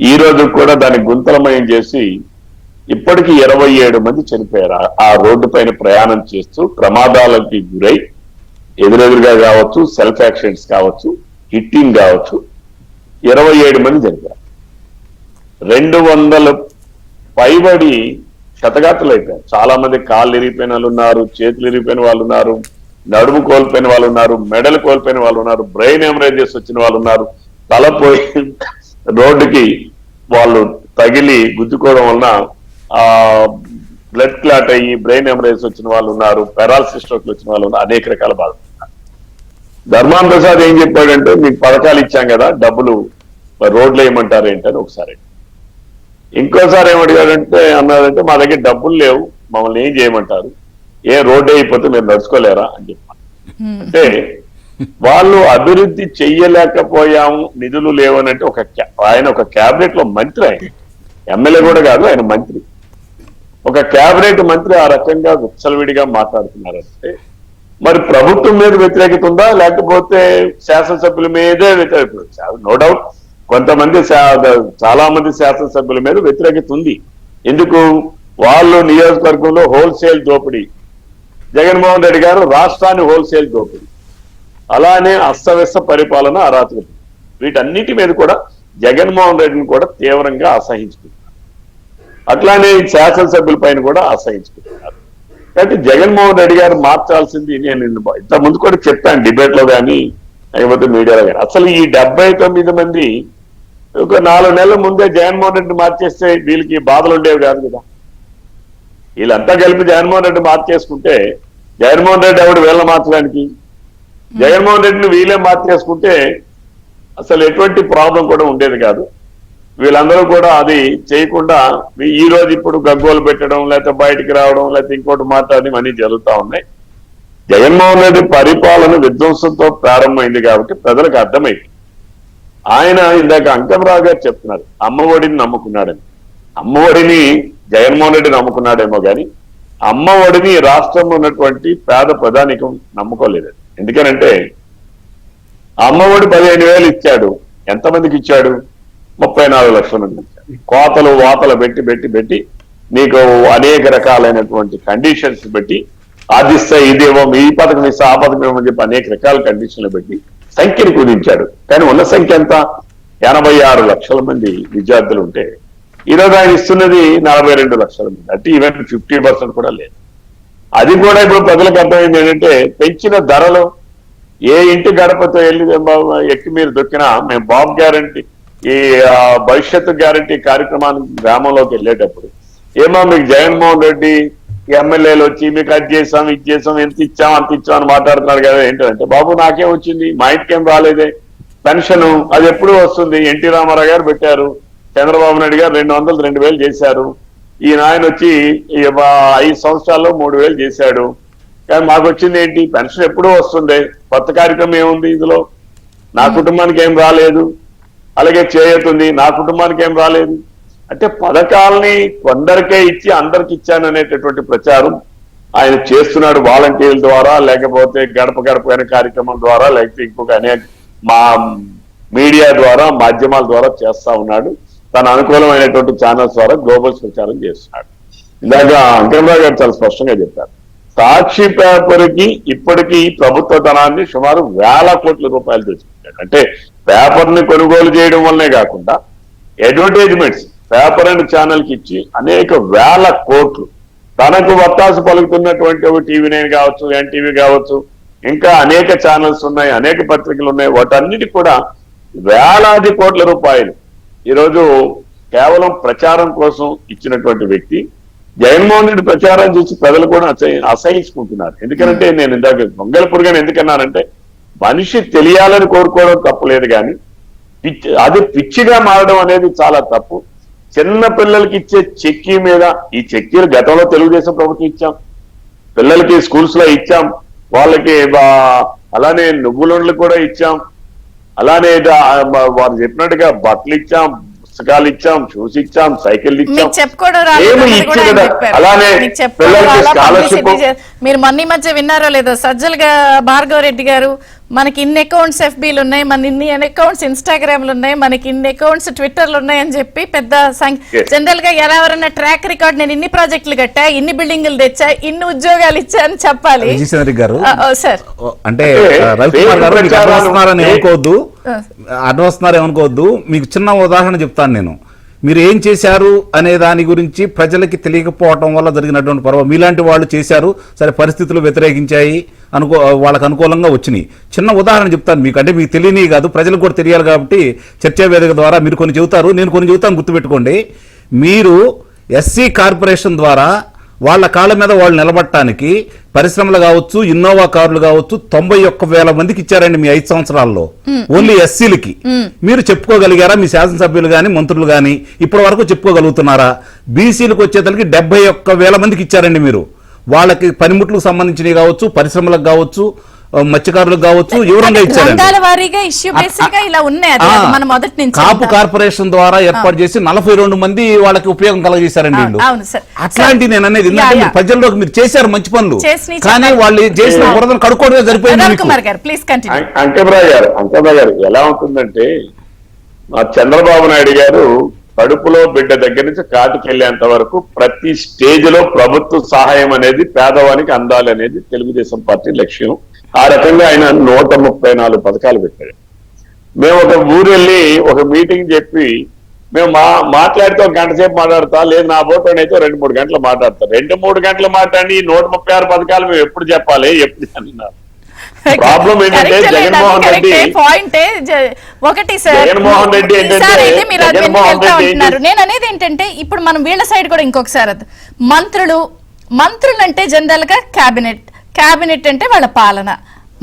ఈ రోజు కూడా దాన్ని గుంతలమయం చేసి ఇప్పటికీ 27 మంది చనిపోయారు ఆ రోడ్డు పైన ప్రయాణం చేస్తూ, ప్రమాదాలకి గురై ఎదురెదురుగా కావచ్చు, సెల్ఫ్ యాక్సిడెంట్స్ కావచ్చు, హిట్టింగ్ కావచ్చు, 27 మంది చనిపోయారు. 200 పైబడి శతగాత్రులు అయిపోయారు. చాలా మంది కాళ్ళు ఇరిగిపోయిన వాళ్ళు ఉన్నారు, చేతులు ఇరిగిపోయిన వాళ్ళు ఉన్నారు, నడుము కోల్పోయిన వాళ్ళు ఉన్నారు, మెడలు కోల్పోయిన వాళ్ళు ఉన్నారు, బ్రెయిన్ హెమరేజెస్ వచ్చిన వాళ్ళు ఉన్నారు, తలపోయి రోడ్డుకి వాళ్ళు తగిలి గుద్దుకోవడం వలన బ్లడ్ క్లాట్ అయ్యి బ్రెయిన్ హెమరేజెస్ వచ్చిన వాళ్ళు ఉన్నారు, పెరాలసిస్ స్ట్రోక్లు వచ్చిన వాళ్ళు ఉన్నారు, అనేక రకాల బాధలు. ధర్మాన్ ప్రసాద్ ఏం చెప్పాడంటే, మీకు పథకాలు ఇచ్చాం కదా, డబ్బులు రోడ్లు వేయమంటారు ఏంటని ఒకసారి. ఇంకోసారి ఏమడిగాడంటే అన్నాడంటే, మా దగ్గర డబ్బులు లేవు, మమ్మల్ని ఏం చేయమంటారు, ఏ రోడ్డు అయిపోతే మీరు నడుచుకోలేరా అని చెప్పారు. అంటే వాళ్ళు అభివృద్ధి చెయ్యలేకపోయాము, నిధులు లేవనంటే ఆయన ఒక క్యాబినెట్ లో మంత్రి, ఆయన ఎమ్మెల్యే కూడా కాదు, ఆయన మంత్రి. ఒక క్యాబినెట్ మంత్రి ఆ రకంగా విచ్చలవిడిగా మాట్లాడుతున్నారంటే మరి ప్రభుత్వం మీద వ్యతిరేకత ఉందా, లేకపోతే శాసనసభ్యుల మీదే వ్యతిరేకత? నో డౌట్ కొంతమంది చాలా మంది శాసనసభ్యుల మీద వ్యతిరేకత ఉంది. ఎందుకు? వాళ్ళు నియోజకవర్గంలో హోల్సేల్ దోపిడీ, జగన్మోహన్ రెడ్డి గారు రాష్ట్రాన్ని హోల్సేల్ దోపిడీ, అలానే అస్తవ్యస్త పరిపాలన, అరాచకత, వీటన్నిటి మీద కూడా జగన్మోహన్ రెడ్డిని కూడా తీవ్రంగా అసహించుకుంటున్నారు. అట్లానే శాసనసభ్యుల పైన కూడా అసహించుకుంటున్నారు. కాబట్టి జగన్మోహన్ రెడ్డి గారు మార్చాల్సింది, నేను ఇంత ముందు కూడా చెప్పాను డిబేట్ లో కానీ లేకపోతే మీడియాలో కానీ, అసలు ఈ 79 మంది ఒక 4 నెలల ముందే జగన్మోహన్ రెడ్డిని మార్చేస్తే వీళ్ళకి బాధలు ఉండేవి కాదు కదా. వీళ్ళంతా కలిపి జగన్మోహన్ రెడ్డి మార్చేసుకుంటే జగన్మోహన్ రెడ్డి ఎవడు వీళ్ళ మార్చడానికి? జగన్మోహన్ రెడ్డిని వీళ్ళే మార్చేసుకుంటే అసలు ఎటువంటి ప్రాబ్లం కూడా ఉండేది కాదు. వీళ్ళందరూ కూడా అది చేయకుండా ఈ రోజు ఇప్పుడు గగ్గోలు పెట్టడం, లేకపోతే బయటికి రావడం, లేకపోతే ఇంకోటి మాట్లాడడం అన్ని జరుగుతూ ఉన్నాయి. జగన్మోహన్ రెడ్డి పరిపాలన విధ్వంసంతో ప్రారంభమైంది కాబట్టి ప్రజలకు అర్థమైంది. ఆయన ఇందాక అంకమరావు గారు చెప్తున్నారు అమ్మఒడిని నమ్ముకున్నాడని. అమ్మఒడిని జగన్మోహన్ రెడ్డి నమ్ముకున్నాడేమో కానీ అమ్మఒడిని రాష్ట్రంలో ఉన్నటువంటి పేద ప్రజానికం నమ్ముకోలేదు. ఎందుకనంటే అమ్మఒడి 15,000 ఇచ్చాడు. ఎంతమందికి ఇచ్చాడు? 34 లక్షల మంది ఇచ్చాడు. కోతలు వాతలు పెట్టి నీకు అనేక రకాలైనటువంటి కండిషన్స్ పెట్టి ఆదిస్తే ఇదేమో ఈ పథకం ఇస్తే ఆ పథకం ఏమని చెప్పి అనేక రకాల కండిషన్లు పెట్టి సంఖ్యను కుదించాడు. కానీ ఉన్న సంఖ్య ఎంత? 86 లక్షల మంది విద్యార్థులు ఉంటే ఈరోజు ఆయన ఇస్తున్నది 42 లక్షల మంది. అంటే ఈవెన్ 50% కూడా లేదు. అది కూడా ఇప్పుడు ప్రజలకు అర్థమైంది ఏంటంటే పెంచిన ధరలు ఏ ఇంటి గడపతో వెళ్ళి ఎక్కి మీరు దొక్కినా మేము బాబు గ్యారంటీ ఈ భవిష్యత్తు గ్యారంటీ కార్యక్రమానికి గ్రామంలోకి వెళ్ళేటప్పుడు ఏమో మీకు జగన్మోహన్ రెడ్డి ఎమ్మెల్యేలు వచ్చి మీకు అది చేసాం ఇది చేసాం ఎంత ఇచ్చాం అంత ఇచ్చాం అని మాట్లాడుతున్నారు కదా. ఏంటంటే బాబు నాకేం వచ్చింది, మా ఇంటికేం రాలేదే, పెన్షన్ అది ఎప్పుడు వస్తుంది? ఎన్టీ రామారావు గారు పెట్టారు, చంద్రబాబు నాయుడు గారు 200,000 చేశారు, ఈయన ఆయన వచ్చి 5 సంవత్సరాల్లో 3,000 చేశాడు. కానీ మాకు వచ్చింది ఏంటి? పెన్షన్ ఎప్పుడూ వస్తుంది, కొత్త కార్యక్రమం ఏముంది ఇందులో? నా కుటుంబానికి ఏం రాలేదు. అలాగే చేయతుంది, నా కుటుంబానికి ఏం రాలేదు. అంటే పథకాలని కొందరికే ఇచ్చి అందరికి ఇచ్చాను అనేటటువంటి ప్రచారం ఆయన చేస్తున్నాడు. వాలంటీర్ల ద్వారా, లేకపోతే గడప గడప అనే కార్యక్రమం ద్వారా, లేకపోతే ఇంకొక అనేక మా మీడియా ద్వారా, మాధ్యమాల ద్వారా చేస్తా ఉన్నాడు. తన అనుకూలమైనటువంటి ఛానల్స్ ద్వారా గ్లోబల్స్ ప్రచారం చేస్తున్నాడు. ఇందాక అంకమరావు గారు చాలా స్పష్టంగా చెప్పారు. సాక్షి పేపర్కి ఇప్పటికీ ప్రభుత్వ ధనాన్ని సుమారు 1,000 కోట్ల రూపాయలు తెచ్చుకుంటాడు. అంటే పేపర్ని కొనుగోలు చేయడం వల్లనే కాకుండా అడ్వర్టైజ్మెంట్స్ పేపర్ అండ్ ఛానల్కి ఇచ్చి అనేక 1,000 కోట్లు తనకు వత్తాసు పలుకుతున్నటువంటి TV9 కావచ్చు, NTV కావచ్చు, ఇంకా అనేక ఛానల్స్ ఉన్నాయి, అనేక పత్రికలు ఉన్నాయి. వాటన్నిటి కూడా 1,000 కోట్ల రూపాయలు ఈరోజు కేవలం ప్రచారం కోసం ఇచ్చినటువంటి వ్యక్తి జగన్మోహన్ రెడ్డి ప్రచారం చేసి ప్రజలు కూడా అసహించుకుంటున్నారు. ఎందుకంటే నేను ఇందాక దొంగలపురుగా ఎందుకన్నానంటే మనిషి తెలియాలని కోరుకోవడం తప్పులేదు, కానీ అది పిచ్చిగా మారడం అనేది చాలా తప్పు. చిన్న పిల్లలకి ఇచ్చే చెక్కీ మీద, ఈ చెక్కీలు గతంలో తెలుగుదేశం ప్రభుత్వం ఇచ్చాం, పిల్లలకి స్కూల్స్ లో ఇచ్చాం, వాళ్ళకి అలానే నువ్వులుండ్లు కూడా ఇచ్చాం, అలానే వారు చెప్పినట్టుగా బట్టలు ఇచ్చాం, పుస్తకాలు ఇచ్చాం, షూస్ ఇచ్చాం, సైకిల్ ఇచ్చాం, ఏమి ఇచ్చింది. అలానే పిల్లలకి స్కాలర్షిప్. మీరు మొన్న మధ్య విన్నారో లేదో, సజ్జలుగా భార్గవ రెడ్డి గారు మనకి ఇన్ని అకౌంట్స్ FBలు ఉన్నాయి, మన ఇన్ని అకౌంట్స్ ఇన్స్టాగ్రామ్లు ఉన్నాయి, మనకి ఇన్ని అకౌంట్స్ ట్విట్టర్లు ఉన్నాయని చెప్పి పెద్ద జనరల్ గా ఎవరైనా ట్రాక్ రికార్డ్ నేను ఇన్ని ప్రాజెక్టులు కట్టా, ఇన్ని బిల్డింగ్లు తెచ్చా, ఇన్ని ఉద్యోగాలు ఇచ్చా అని చెప్పాలి. సార్ అంటే రవికుమార్ గారు మీకు అడ్వస్తున్నారని ఏమనుకోవద్దు. మీకు చిన్న ఉదాహరణ చెప్తాను నేను. మీరు ఏం చేశారు అనే దాని గురించి ప్రజలకి తెలియకపోవటం వల్ల జరిగినటువంటి పర్వ మీలాంటి వాళ్ళు చేశారు, సరే పరిస్థితులు వ్యతిరేకించాయి, వాళ్ళకు అనుకూలంగా వచ్చినాయి. చిన్న ఉదాహరణ చెప్తాను మీకు, అంటే మీకు తెలియని కాదు, ప్రజలకు కూడా తెలియాలి కాబట్టి చర్చా వేదిక ద్వారా మీరు కొన్ని చెబుతారు, నేను కొన్ని చెబుతాను, గుర్తుపెట్టుకోండి. మీరు SC కార్పొరేషన్ ద్వారా వాళ్ళ కాళ్ళ మీద వాళ్ళు నిలబడటానికి పరిశ్రమలు కావచ్చు, ఇన్నోవా కార్లు కావచ్చు 91,000 మందికి ఇచ్చారండి మీ 5 సంవత్సరాల్లో, ఓన్లీ SCలకి. మీరు చెప్పుకోగలిగారా? మీ శాసనసభ్యులు గాని మంత్రులు గాని ఇప్పటి వరకు చెప్పుకోగలుగుతున్నారా? BCలకు వచ్చేతలకి 71,000 మందికి ఇచ్చారండి మీరు. వాళ్ళకి పనిముట్లకు సంబంధించినవి కావచ్చు, పరిశ్రమలకు కావచ్చు, మత్స్యకారులకు కావచ్చు, వివరంగా ఇచ్చారండి. కాపు కార్పొరేషన్ ద్వారా ఏర్పాటు చేసి 42 మంది వాళ్ళకి ఉపయోగం కలగజేశారండి వీళ్ళు. అట్లాంటి నేను అనేది ప్రజల్లోకి మీరు చేశారు మంచి పనులు, కానీ వాళ్ళు చేసిన బురదను కడుక్కోవడమే సరిపోయింది. అంకమరావు గారు ఎలా ఉంటుందంటే, మా చంద్రబాబు నాయుడు గారు కడుపులో బిడ్డ దగ్గర నుంచి కాటికెళ్లేంత వరకు ప్రతి స్టేజ్ లో ప్రభుత్వ సహాయం అనేది పేదవానికి అందాలి అనేది తెలుగుదేశం పార్టీ లక్ష్యం. ఆ రకంగా ఆయన 134 పథకాలు పెట్టాడు. మేము ఒక ఊరు వెళ్ళి ఒక మీటింగ్ చెప్పి మేము మాట్లాడితే 1 గంట సేపు మాట్లాడతా, లేదు నా బోటోని అయితే 2-3 గంటలు మాట్లాడతా. 2-3 గంటలు మాట్లాడి 136 పథకాలు మేము ఎప్పుడు చెప్పాలి, ఎప్పుడు అన్నారు. ప్రాబ్లం ఏంటంటే జగన్మోహన్ రెడ్డి నేను అనేది ఏంటంటే, ఇప్పుడు మనం వీళ్ళ సైడ్ కూడా ఇంకొకసారి మంత్రులు అంటే జనరల్ గా క్యాబినెట్ క్యాబినెట్ అంటే వాళ్ళ పాలన.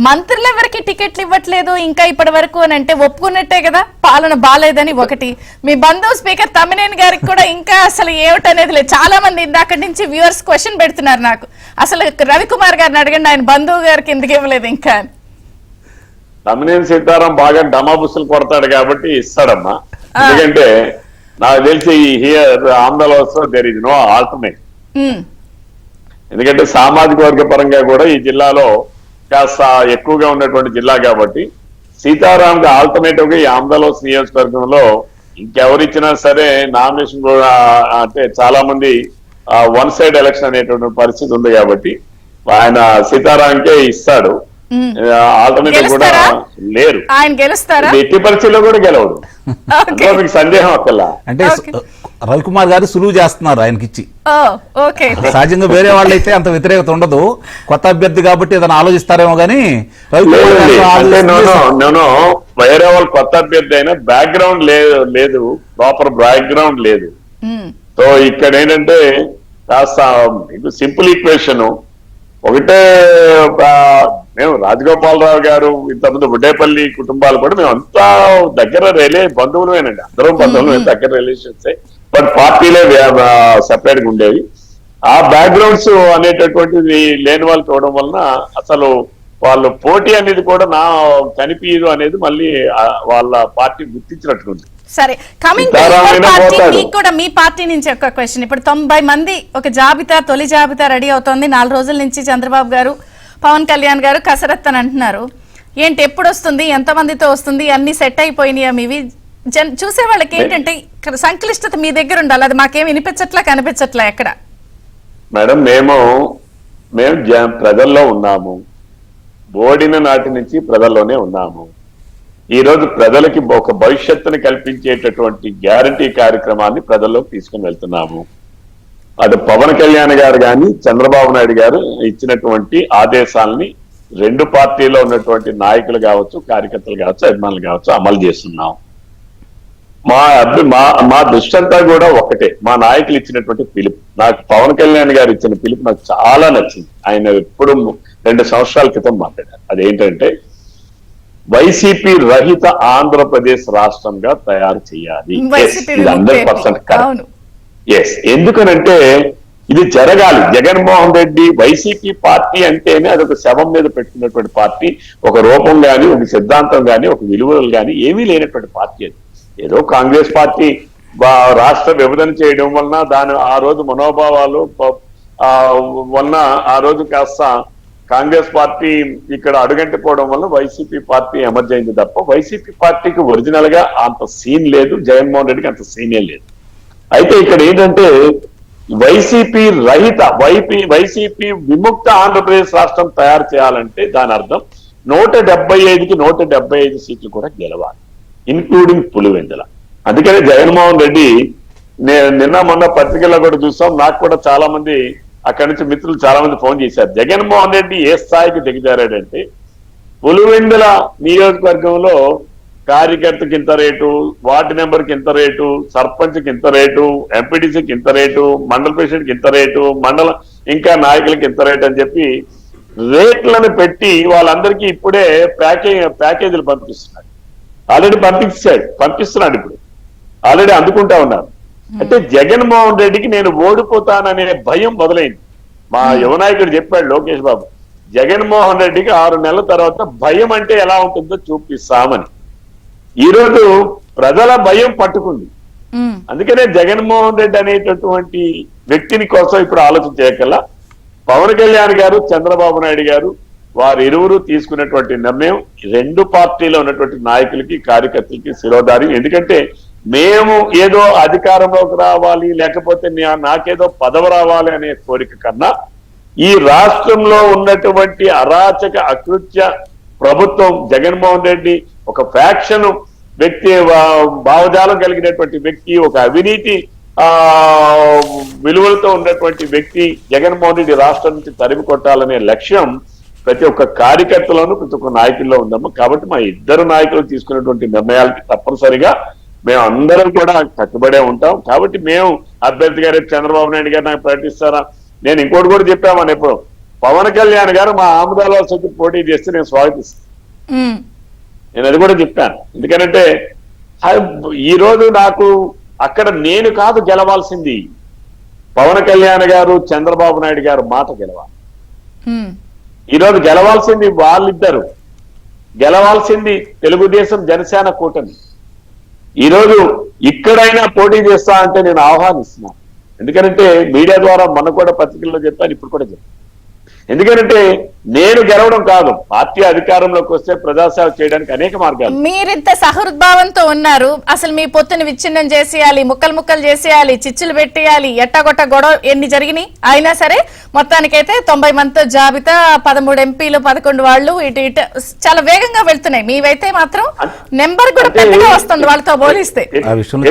మంత్రులు ఎవరికి టికెట్లు ఇవ్వట్లేదు ఇంకా ఇప్పటి వరకు అని అంటే ఒప్పుకున్నట్టే కదా పాలన బాలేదని. ఒకటి మీ బంధువు స్పీకర్ తమ్మినేని గారికి కూడా ఇంకా అసలు ఏమిటనేది లేదు. చాలా మంది ఇందాక నుంచి వ్యూవర్స్ క్వశ్చన్ పెడుతున్నారు నాకు, అసలు రవికుమార్ గారిని అడగండి ఆయన బంధువు గారికి ఎందుకు ఇవ్వలేదు ఇంకా అని. తమ్మినేని సీతారాం బాగా డమాబుస్సులు కొడతాడు కాబట్టి ఇస్తాడమ్మా. ఎందుకంటే నాకు తెలిసి హియర్ ఆంధ్రలో దేర్ ఇస్ నో ఆల్టర్నేట్. ఎందుకంటే సామాజిక వర్గ పరంగా కూడా ఈ జిల్లాలో కాస్త ఎక్కువగా ఉన్నటువంటి జిల్లా కాబట్టి సీతారాంకి ఆల్టర్నేటివ్ గా ఈ ఆంధ్రలోస్ నియోజకవర్గంలో ఇంకెవరిచ్చినా సరే నామినేషన్ కూడా అంటే చాలా మంది వన్ సైడ్ ఎలక్షన్ అనేటువంటి పరిస్థితి ఉంది కాబట్టి ఆయన సీతారాంకే ఇస్తాడు. ఆల్టర్నేటివ్ కూడా లేరు. ఆయన గెలుస్తారా? ఎట్టి పరిస్థితుల్లో కూడా గెలవడు. అందులో మీకు సందేహం అక్కర్లా. అంటే రవికుమార్ గారు సులువు చేస్తున్నారు ఆయనకిచ్చి. సహజంగా వేరే వాళ్ళు అయితే అంత వ్యతిరేకత ఉండదు, కొత్త అభ్యర్థి కాబట్టి ఏదైనా ఆలోచిస్తారేమో కానీ నేను వేరే వాళ్ళు కొత్త అభ్యర్థి అయినా బ్యాక్గ్రౌండ్ లేదు, ప్రాపర్ బ్యాక్గ్రౌండ్ లేదు. సో ఇక్కడ ఏంటంటే కాస్త సింపుల్ ఈక్వేషన్ ఒకటే. మేము రాజగోపాలరావు గారు ఇంతకుముందు బుడ్డేపల్లి కుటుంబాలు కూడా మేము అంతా దగ్గర బంధువులమేనండి, అందరం బంధువులు, దగ్గర రిలేషన్స్. బట్ పార్టీలే సెపరేట్ గా ఉండేవి. ఆ బ్యాక్గ్రౌండ్స్ అనేటటువంటిది లేని వాళ్ళు చూడడం వలన అసలు వాళ్ళు పోటీ అనేది కూడా కనిపించదు అనేది మళ్ళీ వాళ్ళ పార్టీ గుర్తించినట్టుంది. సరే, కమింగ్ కూడా మీ పార్టీ నుంచి ఒక క్వశ్చన్. ఇప్పుడు 90 మంది ఒక జాబితా, తొలి జాబితా రెడీ అవుతోంది. 4 రోజుల నుంచి చంద్రబాబు గారు, పవన్ కళ్యాణ్ గారు కసరత్ అని అంటున్నారు. ఏంటి, ఎప్పుడు వస్తుంది, ఎంతమందితో వస్తుంది, అన్ని సెట్ అయిపోయినాయా మీవి? చూసే వాళ్ళకి ఏంటంటే సంక్లిష్టత మీ దగ్గర ఉండాలి, అది మాకేం వినిపించట్లా కనిపించట్లా ఎక్కడ. మేడం మేము ప్రజల్లో ఉన్నాము, ఓడిన నాటి నుంచి ప్రజల్లోనే ఉన్నాము. ఈ రోజు ప్రజలకి ఒక భవిష్యత్తుని కల్పించేటటువంటి గ్యారంటీ కార్యక్రమాన్ని ప్రజల్లోకి తీసుకుని వెళ్తున్నాము. అటు పవన్ కళ్యాణ్ గారు కానీ చంద్రబాబు నాయుడు గారు ఇచ్చినటువంటి ఆదేశాలని రెండు పార్టీలో ఉన్నటువంటి నాయకులు కావచ్చు, కార్యకర్తలు కావచ్చు, అభిమానులు కావచ్చు అమలు చేస్తున్నాం. మా దృష్టి అంతా కూడా ఒకటే, మా నాయకులు ఇచ్చినటువంటి పిలుపు. నాకు పవన్ కళ్యాణ్ గారు ఇచ్చిన పిలుపు నాకు చాలా నచ్చింది. ఆయన ఎప్పుడు 2 సంవత్సరాల క్రితం మాట్లాడారు. అదేంటంటే వైసీపీ రహిత ఆంధ్రప్రదేశ్ రాష్ట్రంగా తయారు చేయాలి. 100% కరెక్ట్. ఎస్, ఎందుకనంటే ఇది జరగాలి. జగన్మోహన్ రెడ్డి వైసీపీ పార్టీ అంటేనే అదొక శవం మీద పెట్టుకున్నటువంటి పార్టీ. ఒక రూపం గాని, ఒక సిద్ధాంతం గాని, ఒక విలువలు గాని ఏమీ లేనటువంటి పార్టీ అది. ఏదో కాంగ్రెస్ పార్టీ రాష్ట్ర విభజన చేయడం వలన ఆ రోజు మనోభావాలు వలన ఆ రోజు కాస్త కాంగ్రెస్ పార్టీ ఇక్కడ అడుగంటిపోవడం వల్ల వైసీపీ పార్టీ ఎమర్జ్ అయింది తప్ప వైసీపీ పార్టీకి ఒరిజినల్ గా అంత సీన్ లేదు, జగన్మోహన్ రెడ్డికి అంత సీనే లేదు. అయితే ఇక్కడ ఏంటంటే వైసీపీ రహిత వైసీపీ విముక్త ఆంధ్రప్రదేశ్ రాష్ట్రం తయారు చేయాలంటే దాని అర్థం 175కి 175 సీట్లు కూడా గెలవాలి, ఇన్క్లూడింగ్ పులివెందుల. అందుకనే జగన్మోహన్ రెడ్డి నిన్న మొన్న పత్రికల్లో కూడా చూస్తాం, నాకు కూడా చాలా మంది అక్కడి నుంచి మిత్రులు చాలా మంది ఫోన్ చేశారు. జగన్మోహన్ రెడ్డి ఏ స్థాయికి దిగజారాడంటే పులివెందుల నియోజకవర్గంలో కార్యకర్తకి ఇంత రేటు, వార్డు మెంబర్కి ఇంత రేటు, సర్పంచ్కి ఇంత రేటు, ఎంపీటీసీకి ఇంత రేటు, మండల ప్రెసిడెంట్కి ఇంత రేటు, ఇంకా నాయకులకి ఇంత రేటు అని చెప్పి రేట్లను పెట్టి వాళ్ళందరికీ ఇప్పుడే ప్యాకేజీలు పంపిస్తున్నాడు. ఆల్రెడీ పంపిస్తున్నాడు, ఇప్పుడు ఆల్రెడీ అందుకుంటా ఉన్నారు. అంటే జగన్మోహన్ రెడ్డికి నేను ఓడిపోతాననే భయం మొదలైంది. మా యువనాయకుడు చెప్పాడు లోకేష్ బాబు, జగన్మోహన్ రెడ్డికి 6 నెలల తర్వాత భయం అంటే ఎలా ఉంటుందో చూపిస్తామని. ఈరోజు ప్రజల భయం పట్టుకుంది. అందుకనే జగన్మోహన్ రెడ్డి అనేటటువంటి వ్యక్తిని కోసం ఇప్పుడు ఆలోచన చేయకల్లా పవన్ కళ్యాణ్ గారు, చంద్రబాబు నాయుడు గారు వారిరువురు తీసుకున్నటువంటి నిర్ణయం 2 పార్టీలో ఉన్నటువంటి నాయకులకి, కార్యకర్తలకి శిరోధారి. ఎందుకంటే మేము ఏదో అధికారంలోకి రావాలి, లేకపోతే నాకేదో పదవి రావాలి అనే కోరిక కన్నా ఈ రాష్ట్రంలో ఉన్నటువంటి అరాచక అకృత్య ప్రభుత్వం, జగన్మోహన్ రెడ్డి ఒక ఫ్యాక్షన్ వ్యక్తి, భావజాలం కలిగినటువంటి వ్యక్తి, ఒక అవినీతి విలువలతో ఉన్నటువంటి వ్యక్తి జగన్మోహన్ రెడ్డి రాష్ట్రం నుంచి తరిమి కొట్టాలనే లక్ష్యం ప్రతి ఒక్క కార్యకర్తలోనూ, ప్రతి ఒక్క నాయకుల్లో ఉందమ్మా. కాబట్టి మా ఇద్దరు నాయకులు తీసుకున్నటువంటి నిర్ణయాలకి తప్పనిసరిగా మేము అందరం కూడా కట్టుబడే ఉంటాం. కాబట్టి మేము అభ్యర్థి గారు చంద్రబాబు నాయుడు గారు నాకు ప్రకటిస్తారా, నేను ఇంకోటి కూడా చెప్పామని ఎప్పుడు పవన్ కళ్యాణ్ గారు మా ఆముదాల వచ్చి పోటీ చేస్తే నేను స్వాగతిస్తాను. ఉమ్, నేను అది కూడా చెప్పాను. ఎందుకంటే ఈ రోజు నాకు అక్కడ నేను కాదు గెలవాల్సింది, పవన్ కళ్యాణ్ గారు చంద్రబాబు నాయుడు గారు మాట గెలవాలి. ఉమ్, ఈరోజు గెలవాల్సింది వాళ్ళిద్దరు, గెలవాల్సింది తెలుగుదేశం జనసేన కూటమి. ఈరోజు ఇక్కడైనా పోటీ చేస్తా అంటే నేను ఆహ్వానిస్తున్నాను. ఎందుకంటే మీడియా ద్వారా మొన్న కూడా పత్రికల్లో చెప్పాను, ఇప్పుడు కూడా చెప్పాను. ఎందుకంటే నేను గెలవడం కాదు, పార్టీ అధికారంలోకి వస్తే ప్రజాసేవ చేయడానికి అనేక మార్గాలు. మీరింత సహృద్భావంతో ఉన్నారు, అసలు మీ పొత్తుని విచ్ఛిన్నం చేసేయాలి, ముక్కలు ముక్కలు చేసేయాలి, చిచ్చులు పెట్టేయాలి, ఎట్టగొట్ట గొడవ ఎన్ని జరిగినాయి అయినా సరే మొత్తానికైతే 90 మందితో జాబితా, 13 ఎంపీలు, 11 వాళ్ళు ఇటు ఇటు చాలా వేగంగా వెళ్తున్నాయి. మీవైతే మాత్రం నెంబర్ కూడా పెద్దగా వస్తుంది వాళ్ళతో పోలిస్తే.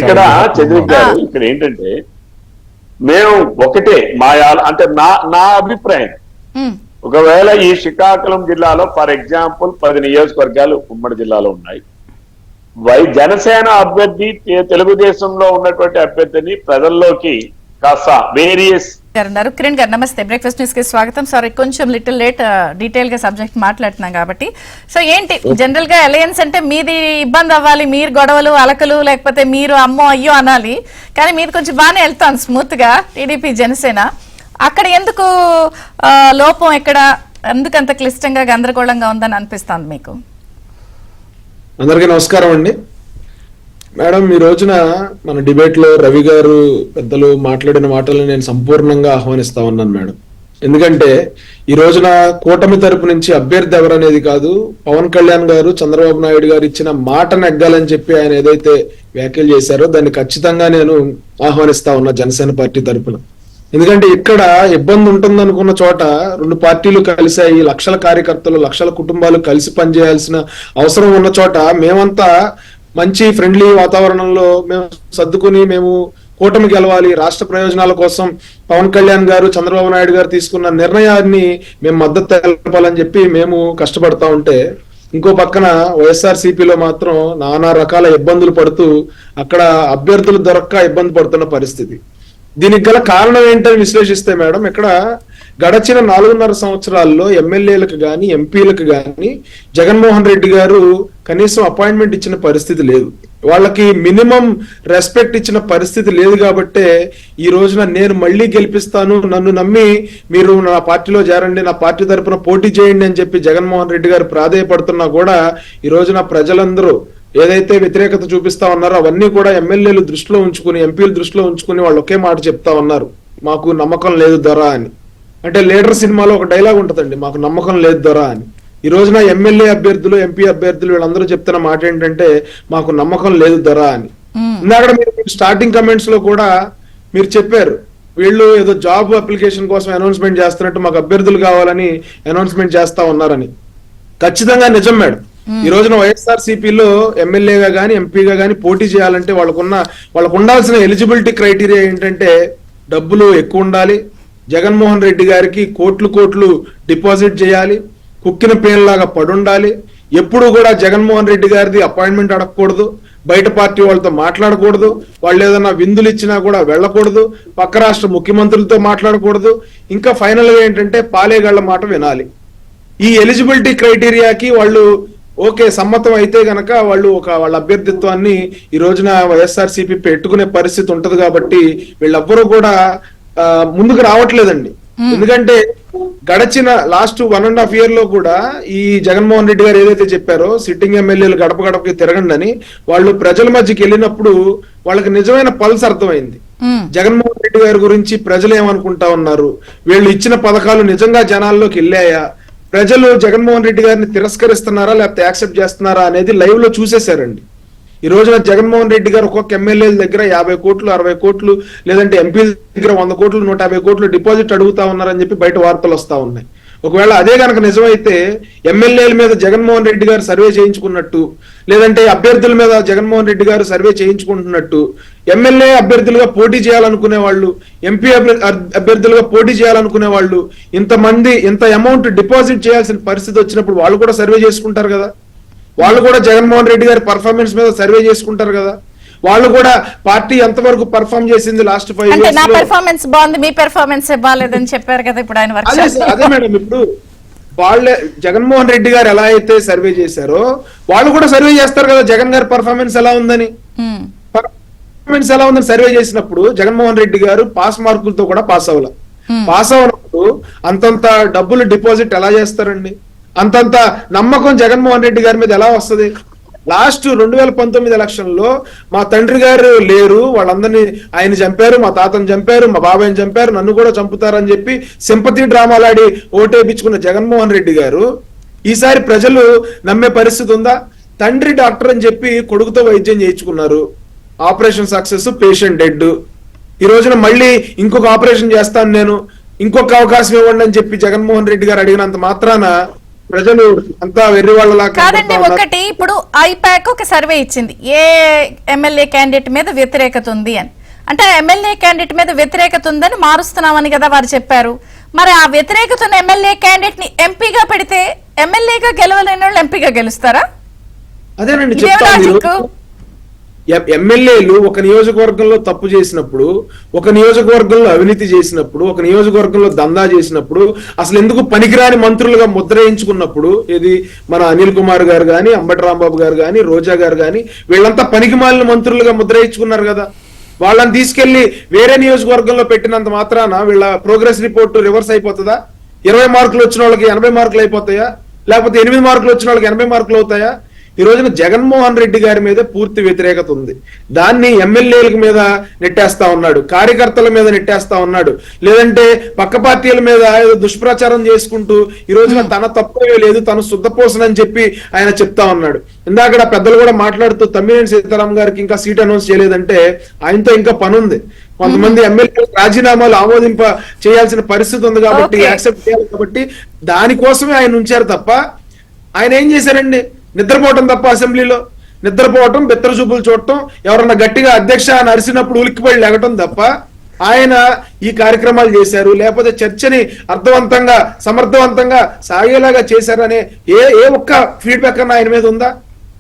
ఇక్కడ చంద్రిక గారు ఇక్కడ ఏంటంటే మేము ఒకటే అంటే నా అభిప్రాయం, ఒకవేళ ఈ శ్రీకాకుళం జిల్లాలో ఫర్ ఎగ్జాంపుల్ 10 నియోజకవర్గాలు ఉమ్మడి జిల్లాలో ఉన్నాయి. జనసేన అభ్యర్థి తెలుగుదేశంలో ఉన్నటువంటి అభ్యర్థిని ప్రజల్లోకి కాస్త వేరియస్ అన్నారు. కిరణ్ గారు నమస్తే, బ్రేక్ఫాస్ట్ న్యూస్ కి స్వాగతం. సారీ కొంచెం లిటిల్ లేట్, డీటెయిల్ గా సబ్జెక్ట్ మాట్లాడుతున్నాం కాబట్టి. సో ఏంటి జనరల్ గా అలయన్స్ అంటే మీది ఇబ్బంది అవ్వాలి, మీరు గొడవలు అలకలు లేకపోతే మీరు అమ్మో అయ్యో అనాలి, కానీ మీది కొంచెం బాగానే వెళ్తాం స్మూత్ గా టీడీపీ జనసేన. అక్కడ ఎందుకు లోపం, ఎక్కడ ఎందుకు అంత క్లిష్టంగా గందరగోళంగా ఉందని అనిపిస్తుంది మీకు? అందరికీ నమస్కారం అండి. మేడం, ఈ రోజున మన డిబేట్ లో రవి గారు పెద్దలు మాట్లాడిన మాటలను నేను సంపూర్ణంగా ఆహ్వానిస్తా ఉన్నాను మేడం. ఎందుకంటే ఈ రోజున కూటమి తరపు నుంచి అభ్యర్థి ఎవరనేది కాదు, పవన్ కళ్యాణ్ గారు చంద్రబాబు నాయుడు గారు ఇచ్చిన మాట నెగ్గాలని చెప్పి ఆయన ఏదైతే వ్యాఖ్యలు చేశారో దాన్ని ఖచ్చితంగా నేను ఆహ్వానిస్తా ఉన్నా జనసేన పార్టీ తరపున. ఎందుకంటే ఇక్కడ ఇబ్బంది ఉంటుంది అనుకున్న చోట 2 పార్టీలు కలిసాయి, లక్షల కార్యకర్తలు, లక్షల కుటుంబాలు కలిసి పనిచేయాల్సిన అవసరం ఉన్న చోట మేమంతా మంచి ఫ్రెండ్లీ వాతావరణంలో మేము సర్దుకుని మేము కూటమి గెలవాలి, రాష్ట్ర ప్రయోజనాల కోసం పవన్ కళ్యాణ్ గారు చంద్రబాబు నాయుడు గారు తీసుకున్న నిర్ణయాన్ని మేము మద్దతు తెలపాలని చెప్పి మేము కష్టపడతా ఉంటే, ఇంకో పక్కన వైఎస్ఆర్సీపీలో మాత్రం నానా రకాల ఇబ్బందులు పడుతూ అక్కడ అభ్యర్థులు దొరక్క ఇబ్బంది పడుతున్న పరిస్థితి. దీనికి గల కారణం ఏంటని విశ్లేషిస్తే మేడం, ఇక్కడ గడచిన 4.5 సంవత్సరాల్లో ఎమ్మెల్యేలకు గాని ఎంపీలకు గాని జగన్మోహన్ రెడ్డి గారు కనీసం అపాయింట్మెంట్ ఇచ్చిన పరిస్థితి లేదు, వాళ్ళకి మినిమం రెస్పెక్ట్ ఇచ్చిన పరిస్థితి లేదు. కాబట్టే ఈ రోజున నేను మళ్ళీ గెలిపిస్తాను, నన్ను నమ్మి మీరు నా పార్టీలో చేరండి, నా పార్టీ తరఫున పోటీ చేయండి అని చెప్పి జగన్మోహన్ రెడ్డి గారు ప్రాధేయపడుతున్నా కూడా ఈ రోజున ప్రజలందరూ ఏదైతే వ్యతిరేకత చూపిస్తా ఉన్నారో అవన్నీ కూడా ఎమ్మెల్యేలు దృష్టిలో ఉంచుకుని, ఎంపీలు దృష్టిలో ఉంచుకుని వాళ్ళు ఒకే మాట చెప్తా ఉన్నారు, మాకు నమ్మకం లేదు దొర అని. అంటే లీడర్ సినిమాలో ఒక డైలాగ్ ఉంటుందండి, మాకు నమ్మకం లేదు దొర అని. ఈ రోజున ఎమ్మెల్యే అభ్యర్థులు, ఎంపీ అభ్యర్థులు వీళ్ళందరూ చెప్తున్న మాట ఏంటంటే మాకు నమ్మకం లేదు దొర అని. ఇందాక మీరు స్టార్టింగ్ కమెంట్స్ లో కూడా మీరు చెప్పారు, వీళ్ళు ఏదో జాబ్ అప్లికేషన్ కోసం అనౌన్స్మెంట్ చేస్తున్నట్టు మాకు అభ్యర్థులు కావాలని అనౌన్స్మెంట్ చేస్తా ఉన్నారని. ఖచ్చితంగా నిజం మేడం. ఈ రోజున వైఎస్ఆర్సీపీలో ఎమ్మెల్యేగా గానీ ఎంపీగా గానీ పోటీ చేయాలంటే వాళ్ళకు ఉండాల్సిన ఎలిజిబిలిటీ క్రైటీరియా ఏంటంటే డబ్బులు ఎక్కువ ఉండాలి, జగన్మోహన్ రెడ్డి గారికి కోట్లు డిపాజిట్ చేయాలి, కుక్కిన పేన్లాగా పడుండాలి, ఎప్పుడు కూడా జగన్మోహన్ రెడ్డి గారిది అపాయింట్మెంట్ అడగకూడదు, బయట పార్టీ వాళ్ళతో మాట్లాడకూడదు, వాళ్ళు ఏదైనా విందులు ఇచ్చినా కూడా వెళ్ళకూడదు, పక్క రాష్ట్ర ముఖ్యమంత్రులతో మాట్లాడకూడదు, ఇంకా ఫైనల్ గా ఏంటంటే పాలేగాళ్ల మాట వినాలి. ఈ ఎలిజిబిలిటీ క్రైటీరియాకి వాళ్ళు ఓకే సమ్మతం అయితే గనక వాళ్ళ అభ్యర్థిత్వాన్ని ఈ రోజున వైఎస్ఆర్సీపీ పెట్టుకునే పరిస్థితి ఉంటది. కాబట్టి వీళ్ళెవ్వరూ కూడా ముందుకు రావట్లేదండి. ఎందుకంటే గడచిన లాస్ట్ 1.5 year లో కూడా ఈ జగన్మోహన్ రెడ్డి గారు ఏదైతే చెప్పారో సిట్టింగ్ ఎమ్మెల్యేలు గడప గడపకి తిరగండి అని, వాళ్ళు ప్రజల మధ్యకి వెళ్ళినప్పుడు వాళ్ళకి నిజమైన పల్స్ అర్థమైంది. జగన్మోహన్ రెడ్డి గారి గురించి ప్రజలు ఏమనుకుంటా ఉన్నారు, వీళ్ళు ఇచ్చిన పథకాలు నిజంగా జనాల్లోకి వెళ్ళాయా, ప్రజలు జగన్మోహన్ రెడ్డి గారిని తిరస్కరిస్తున్నారా లేకపోతే యాక్సెప్ట్ చేస్తున్నారా అనేది లైవ్ లో చూసేశారండి. ఈ రోజున జగన్మోహన్ రెడ్డి గారు ఒక్కొక్క ఎమ్మెల్యేల దగ్గర 50 కోట్లు 60 కోట్లు లేదంటే ఎంపీల దగ్గర 100 కోట్లు 150 కోట్లు డిపాజిట్ అడుగుతా ఉన్నారని చెప్పి బయట వార్తలు వస్తా ఉన్నాయి. ఒకవేళ అదే కనుక నిజమైతే ఎమ్మెల్యేల మీద జగన్మోహన్ రెడ్డి గారు సర్వే చేయించుకున్నట్టు, లేదంటే అభ్యర్థుల మీద జగన్మోహన్ రెడ్డి గారు సర్వే చేయించుకుంటున్నట్టు, ఎమ్మెల్యే అభ్యర్థులుగా పోటీ చేయాలనుకునే వాళ్ళు, ఎంపీ అభ్యర్థులుగా పోటీ చేయాలనుకునే వాళ్ళు, ఇంత అమౌంట్ డిపాజిట్ చేయాల్సిన పరిస్థితి వచ్చినప్పుడు వాళ్ళు కూడా సర్వే చేసుకుంటారు కదా, వాళ్ళు కూడా జగన్మోహన్ రెడ్డి గారి పర్ఫార్మెన్స్ మీద సర్వే చేసుకుంటారు కదా. వాళ్ళు కూడా పార్టీ ఎంతవరకు పర్ఫామ్ చేసింది లాస్ట్ 5 అంటే నా years లో పెర్ఫార్మెన్స్ బాగుంది, మీ పెర్ఫార్మెన్స్ బాగాలేదని చెప్పారు కదా ఇప్పుడు ఆయన అదే వర్క్. అదే మేడం, ఇప్పుడు వాళ్ళే జగన్మోహన్ రెడ్డి గారు ఎలా అయితే సర్వే చేశారో వాళ్ళు కూడా సర్వే చేస్తారు కదా జగన్ గారి పర్ఫార్మెన్స్ ఎలా ఉందని. పర్ఫార్మెన్స్ ఎలా ఉందని సర్వే చేసినప్పుడు జగన్మోహన్ రెడ్డి గారు పాస్ మార్కులతో కూడా పాస్ అవ్వాలి. పాస్ అవ్వనప్పుడు అంతంత డబ్బులు డిపాజిట్ ఎలా చేస్తారండి? అంతంత నమ్మకం జగన్మోహన్ రెడ్డి గారి మీద ఎలా వస్తుంది? లాస్ట్ 2019 ఎలక్షన్లో మా తండ్రి గారు లేరు, వాళ్ళందరినీ ఆయన చంపారు, మా తాతను చంపారు, మా బాబాయ్ని చంపారు, నన్ను కూడా చంపుతారని చెప్పి సింపతి డ్రామాలాడి ఓటేపించుకున్న జగన్మోహన్ రెడ్డి గారు ఈసారి ప్రజలు నమ్మే పరిస్థితి ఉందా? తండ్రి డాక్టర్ అని చెప్పి కొడుకుతో వైద్యం చేయించుకున్నారు, ఆపరేషన్ సక్సెస్, పేషెంట్ డెడ్. ఈ రోజున మళ్ళీ ఇంకొక ఆపరేషన్ చేస్తాను నేను, ఇంకొక అవకాశం ఇవ్వండి అని చెప్పి జగన్మోహన్ రెడ్డి గారు అడిగినంత మాత్రాన ప్రజలు అంతా వెర్రి వాళ్ళలా కాదండి, ఒకటి ఇప్పుడు ఐపాక్ ఒక సర్వే ఇచ్చింది ఏ ఎమ్మెల్యే క్యాండిడేట్ మీద వ్యతిరేకత ఉంది అని. అంటే ఆ ఎమ్మెల్యే క్యాండిడేట్ మీద వ్యతిరేకత ఉందని మారుస్తున్నామని కదా వారు చెప్పారు. మరి ఆ వ్యతిరేకత ఉన్న ఎమ్మెల్యే క్యాండిడేట్ ని ఎంపీగా పెడితే ఎమ్మెల్యేగా గెలవలేని వాళ్ళు ఎంపీగా గెలుస్తారా? అదేనండి ఇదేం చెప్తాను. లాజిక్? ఎమ్మెల్యేలు ఒక నియోజకవర్గంలో తప్పు చేసినప్పుడు, ఒక నియోజకవర్గంలో అవినీతి చేసినప్పుడు, ఒక నియోజకవర్గంలో దందా చేసినప్పుడు, అసలు ఎందుకు పనికిరాని మంత్రులుగా ముద్రయించుకున్నప్పుడు, ఇది మన అనిల్ కుమార్ గారు గాని, అంబటి రాంబాబు గారు గాని, రోజా గారు గాని, వీళ్ళంతా పనికిమాలిన మంత్రులుగా ముద్రయించుకున్నారు కదా. వాళ్ళని తీసుకెళ్లి వేరే నియోజకవర్గంలో పెట్టినంత మాత్రాన వీళ్ళ ప్రోగ్రెస్ రిపోర్ట్ రివర్స్ అయిపోతుందా? 20 మార్కులు వచ్చిన వాళ్ళకి 80 మార్కులు అయిపోతాయా? లేకపోతే 8 మార్కులు వచ్చిన వాళ్ళకి 80 మార్కులు అవుతాయా? ఈ రోజున జగన్మోహన్ రెడ్డి గారి మీద పూర్తి వ్యతిరేకత ఉంది. దాన్ని ఎమ్మెల్యేల మీద నెట్టేస్తా ఉన్నాడు, కార్యకర్తల మీద నెట్టేస్తా ఉన్నాడు, లేదంటే పక్క పార్టీల మీద ఏదో దుష్ప్రచారం చేసుకుంటూ ఈ రోజున తన తప్పే లేదు, తను శుద్ధపోసనని చెప్పి ఆయన చెప్తా ఉన్నాడు. ఇందాక పెద్దలు కూడా మాట్లాడుతూ తమ్మినేని సీతారాం గారికి ఇంకా సీట్ అనౌన్స్ చేయలేదంటే ఆయనతో ఇంకా పని ఉంది. కొంతమంది ఎమ్మెల్యేలు రాజీనామాలు ఆమోదింప చేయాల్సిన పరిస్థితి ఉంది కాబట్టి, యాక్సెప్ట్ చేయాలి కాబట్టి దానికోసమే ఆయన ఉంచారు తప్ప ఆయన ఏం చేశారండి? నిద్రపోవటం తప్ప, అసెంబ్లీలో నిద్రపోవటం, బెత్తర చూపులు చూడటం, ఎవరన్నా గట్టిగా అధ్యక్ష అని అరిసినప్పుడు ఉలిక్కిపడి లేగటం తప్ప ఆయన ఈ కార్యక్రమాలు చేశారు, లేకపోతే చర్చని అర్థవంతంగా సమర్థవంతంగా సాగేలాగా చేశారనే ఏ ఒక్క ఫీడ్బ్యాక్ అన్న ఆయన మీద ఉందా?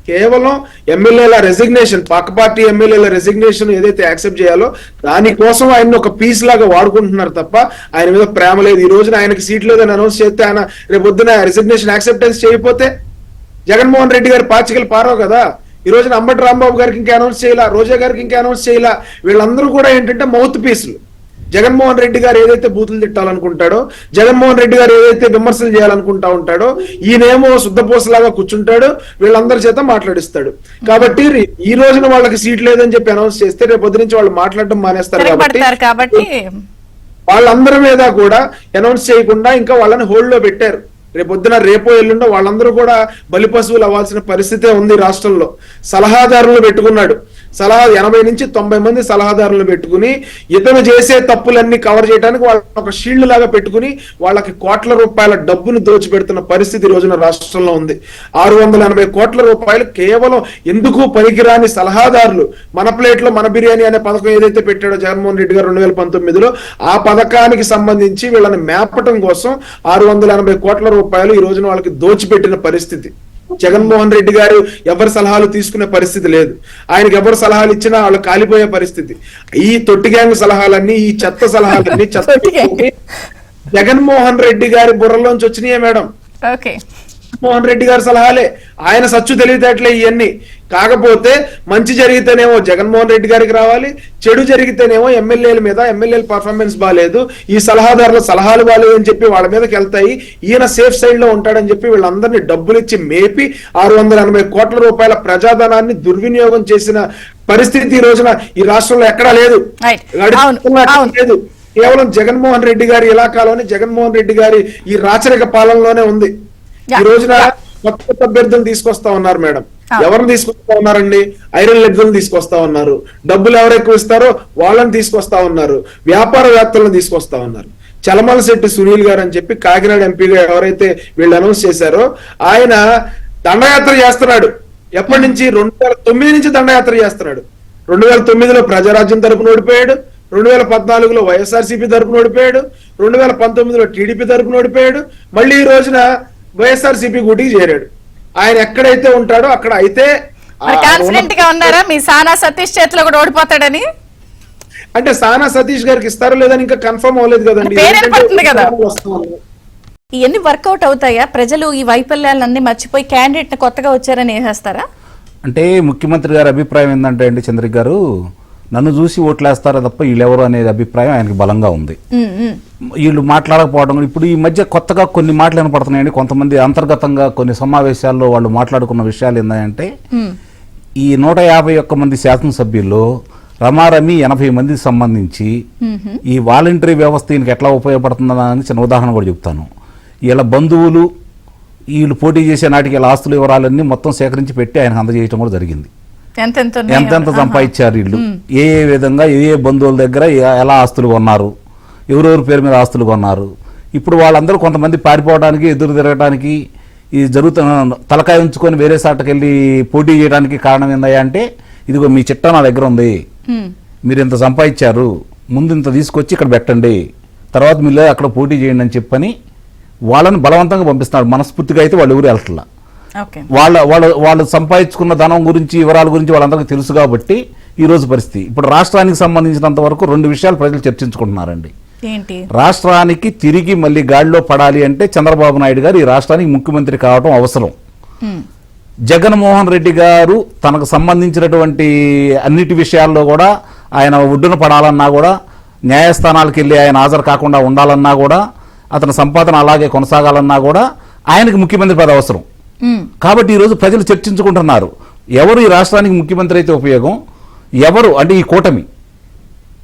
కేవలం ఎమ్మెల్యేల రెసిగ్నేషన్, పక్క పార్టీ ఎమ్మెల్యేల రెసిగ్నేషన్ ఏదైతే యాక్సెప్ట్ చేయాలో దానికోసం ఆయన ఒక పీస్ లాగా వాడుకుంటున్నారు తప్ప ఆయన మీద ప్రేమ లేదు. ఈ రోజున ఆయనకి సీట్ లేదని అనౌన్స్ చేస్తే ఆయన రేపు పొద్దున రెసిగ్నేషన్ యాక్సెప్టెన్స్ చేయకపోతే జగన్మోహన్ రెడ్డి గారి పాచికలు పారవు కదా. ఈ రోజున అంబటి రాంబాబు గారికి ఇంకా అనౌన్స్ చేయాలా, రోజా గారికి ఇంకా అనౌన్స్ చేయాలా. వీళ్ళందరూ కూడా ఏంటంటే మౌత్ పీసులు. జగన్మోహన్ రెడ్డి గారు ఏదైతే బూతులు తిట్టాలనుకుంటాడో, జగన్మోహన్ రెడ్డి గారు ఏదైతే విమర్శలు చేయాలనుకుంటా ఉంటాడో, ఈయనేమో శుద్ధపోసలాగా కూర్చుంటాడు, వీళ్ళందరి చేత మాట్లాడిస్తాడు. కాబట్టి ఈ రోజున వాళ్ళకి సీట్ లేదని చెప్పి అనౌన్స్ చేస్తే రేపు పొద్దు నుంచి వాళ్ళు మాట్లాడటం మానేస్తారు. కాబట్టి వాళ్ళందరి మీద కూడా అనౌన్స్ చేయకుండా ఇంకా వాళ్ళని హోల్డ్ లో పెట్టారు. రేపొద్దున రేపో ఎల్లుండో వాళ్ళందరూ కూడా బలి పశువులు అవ్వాల్సిన పరిస్థితే ఉంది రాష్ట్రంలో. సలహాదారులు పెట్టుకున్నాడు, 80 నుంచి 90 మంది సలహాదారులు పెట్టుకుని ఇతను చేసే తప్పులన్నీ కవర్ చేయడానికి వాళ్ళ ఒక షీల్డ్ లాగా పెట్టుకుని వాళ్ళకి కోట్ల రూపాయల డబ్బును దోచిపెడుతున్న పరిస్థితి రోజున రాష్ట్రంలో ఉంది. 680 కోట్ల రూపాయలు కేవలం ఎందుకు పనికిరాని సలహాదారులు. మన ప్లేట్లో మన బిర్యానీ అనే పథకం ఏదైతే పెట్టాడో జగన్మోహన్ రెడ్డి గారు 2019లో, ఆ పథకానికి సంబంధించి వీళ్ళని మేపటం కోసం 680 కోట్ల రూపాయలు ఈ రోజున వాళ్ళకి దోచిపెట్టిన పరిస్థితి. జగన్మోహన్ రెడ్డి గారు ఎవరి సలహాలు తీసుకునే పరిస్థితి లేదు. ఆయనకి ఎవరు సలహాలు ఇచ్చినా వాళ్ళు కాలిపోయే పరిస్థితి. ఈ తొట్టి గ్యాంగ్ సలహాలన్నీ, ఈ చెత్త సలహాలన్నీ జగన్మోహన్ రెడ్డి గారి బుర్రలోంచి వచ్చినాయే మేడం. జగన్మోహన్ రెడ్డి గారి సలహాలే, ఆయన సచ్చు తెలివితేటలే ఇవన్నీ. కాకపోతే మంచి జరిగితేనేమో జగన్మోహన్ రెడ్డి గారికి రావాలి, చెడు జరిగితేనేమో ఎమ్మెల్యేల మీద, ఎమ్మెల్యేల పర్ఫార్మెన్స్ బాగాలేదు, ఈ సలహాదారుల సలహాలు బాగాలేదు అని చెప్పి వాళ్ళ మీదకి వెళ్తాయి. ఈయన సేఫ్ సైడ్ లో ఉంటాడని చెప్పి వీళ్ళందరినీ డబ్బులు ఇచ్చి మేపి 680 కోట్ల రూపాయల ప్రజాధనాన్ని దుర్వినియోగం చేసిన పరిస్థితి ఈ రోజున ఈ రాష్ట్రంలో ఎక్కడా లేదు. లేదు, కేవలం జగన్మోహన్ రెడ్డి గారి ఇలాకాలోని, జగన్మోహన్ రెడ్డి గారి ఈ రాచరిక పాలనలోనే ఉంది. ఈ రోజున కొత్త అభ్యర్థులు తీసుకొస్తా ఉన్నారు మేడం. ఎవరిని తీసుకొస్తా ఉన్నారండి? ఐరన్ లెగ్గులను తీసుకొస్తా ఉన్నారు. డబ్బులు ఎవరు ఎక్కువ ఇస్తారో వాళ్ళని తీసుకొస్తా ఉన్నారు. వ్యాపారవేత్తలను తీసుకొస్తా ఉన్నారు. చలమలశెట్టి సునీల్ గారు అని చెప్పి కాకినాడ ఎంపీగా ఎవరైతే వీళ్ళు అనౌన్స్ చేశారో ఆయన దండయాత్ర చేస్తున్నాడు. ఎప్పటి నుంచి? 2009 నుంచి దండయాత్ర చేస్తున్నాడు. 2009లో ప్రజారాజ్యం తరపున ఓడిపోయాడు, 2014లో వైఎస్ఆర్సీపీ తరపున ఓడిపోయాడు, 2019లో టీడీపీ తరపున ఓడిపోయాడు, మళ్ళీ ఈ రోజున వైఎస్ఆర్సీపీ గూటికి చేరాడు. ఆయన ఎక్కడైతే ఉంటాడో అక్కడ అయితే కాన్ఫిడెంట్ గా ఉన్నారా మీ సానా సతీష్ చేతిలో కూడా ఓడిపోతాడని? అంటే సానా సతీష్ గారికి ఇస్తారో లేదని ఇంకా కన్ఫర్మ్ అవ్వలేదు కదండి. పేరు పడుతుంది కదా. వస్తుంది. ఇవన్నీ వర్కౌట్ అవుతాయా? ప్రజలు ఈ వైఫల్యాలన్నీ మర్చిపోయి క్యాండిడేట్ కొత్తగా వచ్చారని వేసేస్తారా? అంటే ముఖ్యమంత్రి గారి అభిప్రాయం ఏంటంటే అండి చంద్రిక్ గారు, నన్ను చూసి ఓట్లేస్తారా తప్ప వీళ్ళెవరు అనేది అభిప్రాయం ఆయనకి బలంగా ఉంది. వీళ్ళు మాట్లాడకపోవడం, ఇప్పుడు ఈ మధ్య కొత్తగా కొన్ని మాటలు వినపడుతున్నాయండి. కొంతమంది అంతర్గతంగా కొన్ని సమావేశాల్లో వాళ్ళు మాట్లాడుకున్న విషయాలు ఏంటంటే, ఈ 151 మంది శాసనసభ్యుల్లో రమారమి 80 మందికి సంబంధించి ఈ వాలంటరీ వ్యవస్థ ఈయనకి ఎట్లా ఉపయోగపడుతుందని చిన్న ఉదాహరణ కూడా చెప్తాను. వీళ్ళ బంధువులు వీళ్ళు పోటీ చేసే నాటికి వీళ్ళ ఆస్తుల వివరాలన్నీ మొత్తం సేకరించి పెట్టి ఆయనకు అందజేయడం కూడా జరిగింది. ఎంతెంత సంపాదించారు వీళ్ళు, ఏ విధంగా ఏ బంధువుల దగ్గర ఎలా ఆస్తులు కొన్నారు, ఎవరెవరి పేరు మీద ఆస్తులు కొన్నారు. ఇప్పుడు వాళ్ళందరూ కొంతమంది పారిపోవడానికి, ఎదురు తిరగడానికి, ఈ జరుగుతున్న తలకాయ ఉంచుకొని వేరే సాటకెళ్ళి పోటీ చేయడానికి కారణం ఏందయ్యా అంటే, ఇదిగో మీ చిట్టా నా దగ్గర ఉంది, మీరు ఇంత సంపాదించారు, ముందు ఇంత తీసుకొచ్చి ఇక్కడ పెట్టండి, తర్వాత మీరు అక్కడ పోటీ చేయండి అని చెప్పని వాళ్ళని బలవంతంగా పంపిస్తున్నారు. మనస్ఫూర్తిగా అయితే వాళ్ళు ఎవరు వెళ్తలా. వాళ్ళు సంపాదించుకున్న ధనం గురించి, వివరాల గురించి వాళ్ళందరికీ తెలుసు కాబట్టి ఈ రోజు పరిస్థితి. ఇప్పుడు రాష్ట్రానికి సంబంధించినంత వరకు 2 విషయాలు ప్రజలు చర్చించుకుంటున్నారండి. ఏంటి? రాష్ట్రానికి తిరిగి మళ్ళీ గాడిలో పడాలి అంటే చంద్రబాబు నాయుడు గారు ఈ రాష్ట్రానికి ముఖ్యమంత్రి కావడం అవసరం. జగన్మోహన్ రెడ్డి గారు తనకు సంబంధించినటువంటి అన్నిటి విషయాల్లో కూడా ఆయన ఒడ్డున పడాలన్నా కూడా, న్యాయస్థానాలకు వెళ్ళి ఆయన హాజరు కాకుండా ఉండాలన్నా కూడా, అతని సంపాదన అలాగే కొనసాగాలన్నా కూడా ఆయనకి ముఖ్యమంత్రి పదవి అవసరం. కాబట్టి ఈరోజు ప్రజలు చర్చించుకుంటున్నారు, ఎవరు ఈ రాష్ట్రానికి ముఖ్యమంత్రి అయితే ఉపయోగం, ఎవరు అంటే ఈ కూటమి,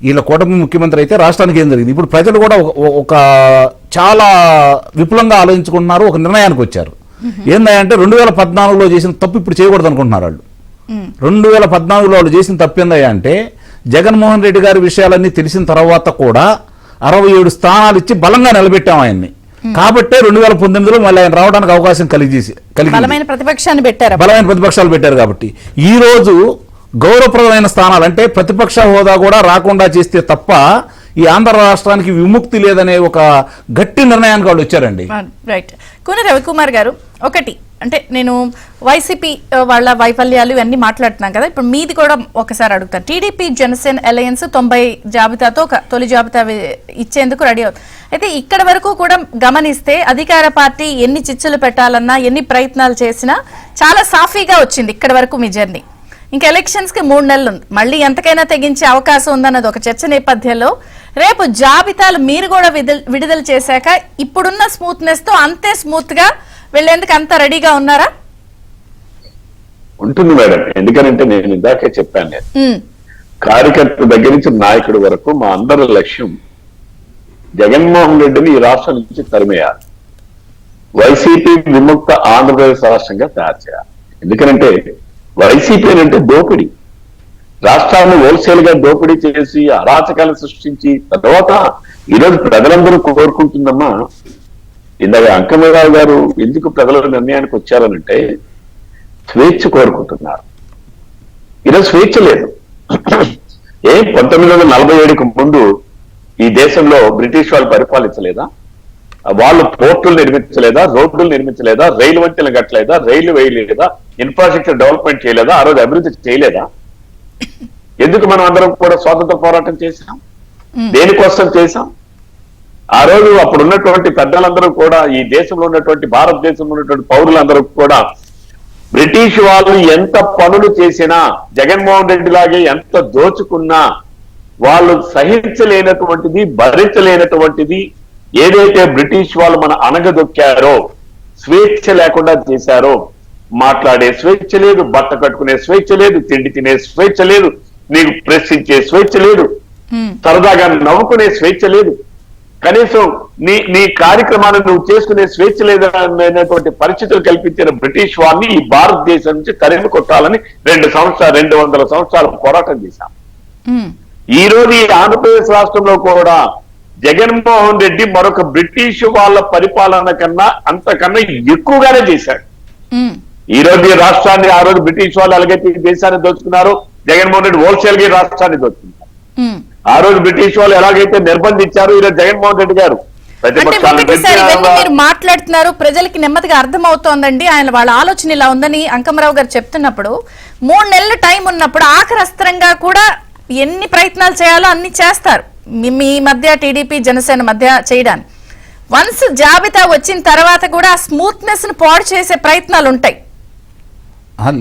వీళ్ళ కూటమి ముఖ్యమంత్రి అయితే రాష్ట్రానికి ఏం జరిగింది. ఇప్పుడు ప్రజలు కూడా ఒక చాలా విపులంగా ఆలోచించుకుంటున్నారు, ఒక నిర్ణయానికి వచ్చారు. ఏందంటే 2014లో చేసిన తప్పు ఇప్పుడు చేయకూడదు అనుకుంటున్నారు వాళ్ళు. 2014లో వాళ్ళు చేసిన తప్పు ఏందయ్యా అంటే, జగన్మోహన్ రెడ్డి గారి విషయాలన్నీ తెలిసిన తర్వాత కూడా 67 స్థానాలు ఇచ్చి బలంగా నిలబెట్టాం ఆయన్ని. కాబట్టే 2019లో మళ్ళీ ఆయన రావడానికి అవకాశం కలిగి బలమైన ప్రతిపక్షాన్ని పెట్టారు, బలమైన ప్రతిపక్షాలు పెట్టారు. కాబట్టి ఈ రోజు గౌరవప్రదమైన స్థానాలు అంటే ప్రతిపక్ష హోదా కూడా రాకుండా చేస్తే తప్ప ఈ ఆంధ్ర రాష్ట్రానికి విముక్తి లేదనే ఒక గట్టి నిర్ణయానికి వాళ్ళు వచ్చారండి. రైట్. కూన రవికుమార్ గారు, ఒకటి అంటే నేను వైసీపీ వాళ్ళ వైఫల్యాలు ఇవన్నీ మాట్లాడుతున్నాం కదా, ఇప్పుడు మీది కూడా ఒకసారి అడుగుతాను. టీడీపీ జనసేన అలయన్స్ 90 జాబితాతో ఒక తొలి జాబితా ఇచ్చేందుకు రెడీ అవుతుంది. అయితే ఇక్కడ వరకు కూడా గమనిస్తే అధికార పార్టీ ఎన్ని చిచ్చులు పెట్టాలన్నా, ఎన్ని ప్రయత్నాలు చేసినా చాలా సాఫీగా వచ్చింది ఇక్కడ వరకు మీ జర్నీ. ఇంకా ఎలక్షన్స్ కి 3 నెలలు ఉంది, మళ్ళీ ఎంతకైనా తెగించే అవకాశం ఉందన్నది ఒక చర్చ నేపథ్యంలో రేపు జాబితాలు మీరు కూడా విడుదల చేశాక ఇప్పుడున్న స్మూత్నెస్ తో అంతే స్మూత్ గా వెళ్ళేందుకు అంత రెడీగా ఉన్నారా? ఉంటుంది మేడం. ఎందుకనంటే నేను ఇందాకే చెప్పాను, నేను కార్యకర్త దగ్గర నుంచి నాయకుడి వరకు మా అందరి లక్ష్యం జగన్మోహన్ రెడ్డిని ఈ రాష్ట్రం నుంచి తరిమేయాలి, వైసీపీ విముక్త ఆంధ్రప్రదేశ్ రాష్ట్రంగా తయారు చేయాలి. ఎందుకనంటే వైసీపీ అంటే దోపిడీ, రాష్ట్రాన్ని హోల్సేల్ గా దోపిడీ చేసి అరాచకాలను సృష్టించి, తర్వాత ఈరోజు ప్రజలందరూ కోరుకుంటుందమ్మా, ఇందాక అంకమరావు గారు ఎందుకు ప్రజల నిర్ణయానికి వచ్చారనంటే స్వేచ్ఛ కోరుకుంటున్నారు. ఈరోజు స్వేచ్ఛ లేదు. 1947కు ముందు ఈ దేశంలో బ్రిటిష్ వాళ్ళు పరిపాలించలేదా? వాళ్ళు పోర్టులు నిర్మించలేదా? రోడ్లు నిర్మించలేదా? రైలు వంతెనలు కట్టలేదా? రైలు వేయలేదా? ఇన్ఫ్రాస్ట్రక్చర్ డెవలప్మెంట్ చేయలేదా? ఆ రోజు అభివృద్ధి చేయలేదా? ఎందుకు మనం అందరం కూడా స్వాతంత్ర పోరాటం చేశాం? దేనికోసం చేశాం? ఆ రోజు అప్పుడు ఉన్నటువంటి పెద్దలందరూ కూడా, ఈ దేశంలో ఉన్నటువంటి భారతదేశంలో ఉన్నటువంటి పౌరులందరూ కూడా బ్రిటిష్ వాళ్ళు ఎంత పనులు చేసినా, జగన్మోహన్ రెడ్డి లాగే ఎంత దోచుకున్నా వాళ్ళు సహించలేనటువంటిది, భరించలేనటువంటిది ఏదైతే బ్రిటిష్ వాళ్ళు మన అణగదొక్కారో, స్వేచ్ఛ లేకుండా చేశారో, మాట్లాడే స్వేచ్ఛ లేదు, బట్ట కట్టుకునే స్వేచ్ఛ లేదు, తిండి తినే స్వేచ్ఛ లేదు, నీకు ప్రశ్నించే స్వేచ్ఛ లేదు, సరదాగా నవ్వుకునే స్వేచ్ఛ లేదు, కనీసం నీ కార్యక్రమాలను నువ్వు చేసుకునే స్వేచ్ఛ లేదనేటువంటి పరిస్థితులు కల్పించిన బ్రిటిష్ వారిని ఈ భారతదేశం నుంచి తరిమి కొట్టాలని 200 సంవత్సరాలు పోరాటం చేశాం. ఈ రోజు ఈ ఆంధ్రప్రదేశ్ రాష్ట్రంలో కూడా జగన్మోహన్ రెడ్డి మరొక బ్రిటిష్ వాళ్ళ పరిపాలన కన్నా అంతకన్నా ఎక్కువగానే చేశాడు. ఈ రోజు ఈ రాష్ట్రాన్ని, ఆ రోజు బ్రిటిష్ వాళ్ళు ఎలాగైతే దేశాన్ని దోచుకున్నారో, జగన్మోహన్ రెడ్డి హోల్సేల్ గా రాష్ట్రాన్ని దోచుకున్నారు. ఆ రోజు బ్రిటిష్ వాళ్ళు ఎలాగైతే నిర్బంధించారు, ఈరోజు జగన్మోహన్ రెడ్డి గారు అంటే ప్రతిపక్షాలను ఒకటి సార్ ఇవన్నీ పెట్టి మీరు మాట్లాడుతున్నారు, ప్రజలకి నెమ్మదిగా అర్థమవుతోందండి. ఆయన వాళ్ళ ఆలోచన ఇలా ఉందని అంకమరావు గారు చెప్తున్నప్పుడు 3 నెలలు టైం ఉన్నప్పుడు ఆఖరి అస్త్రంగా కూడా ఎన్ని ప్రయత్నాలు చేయాలో అన్ని చేస్తారు మీ మధ్య టీడీపీ జనసేన మధ్య చేయడానికి. వన్స్ జాబితా వచ్చిన తర్వాత కూడా స్మూత్నెస్ ను పాడు చేసే ప్రయత్నాలు ఉంటాయి.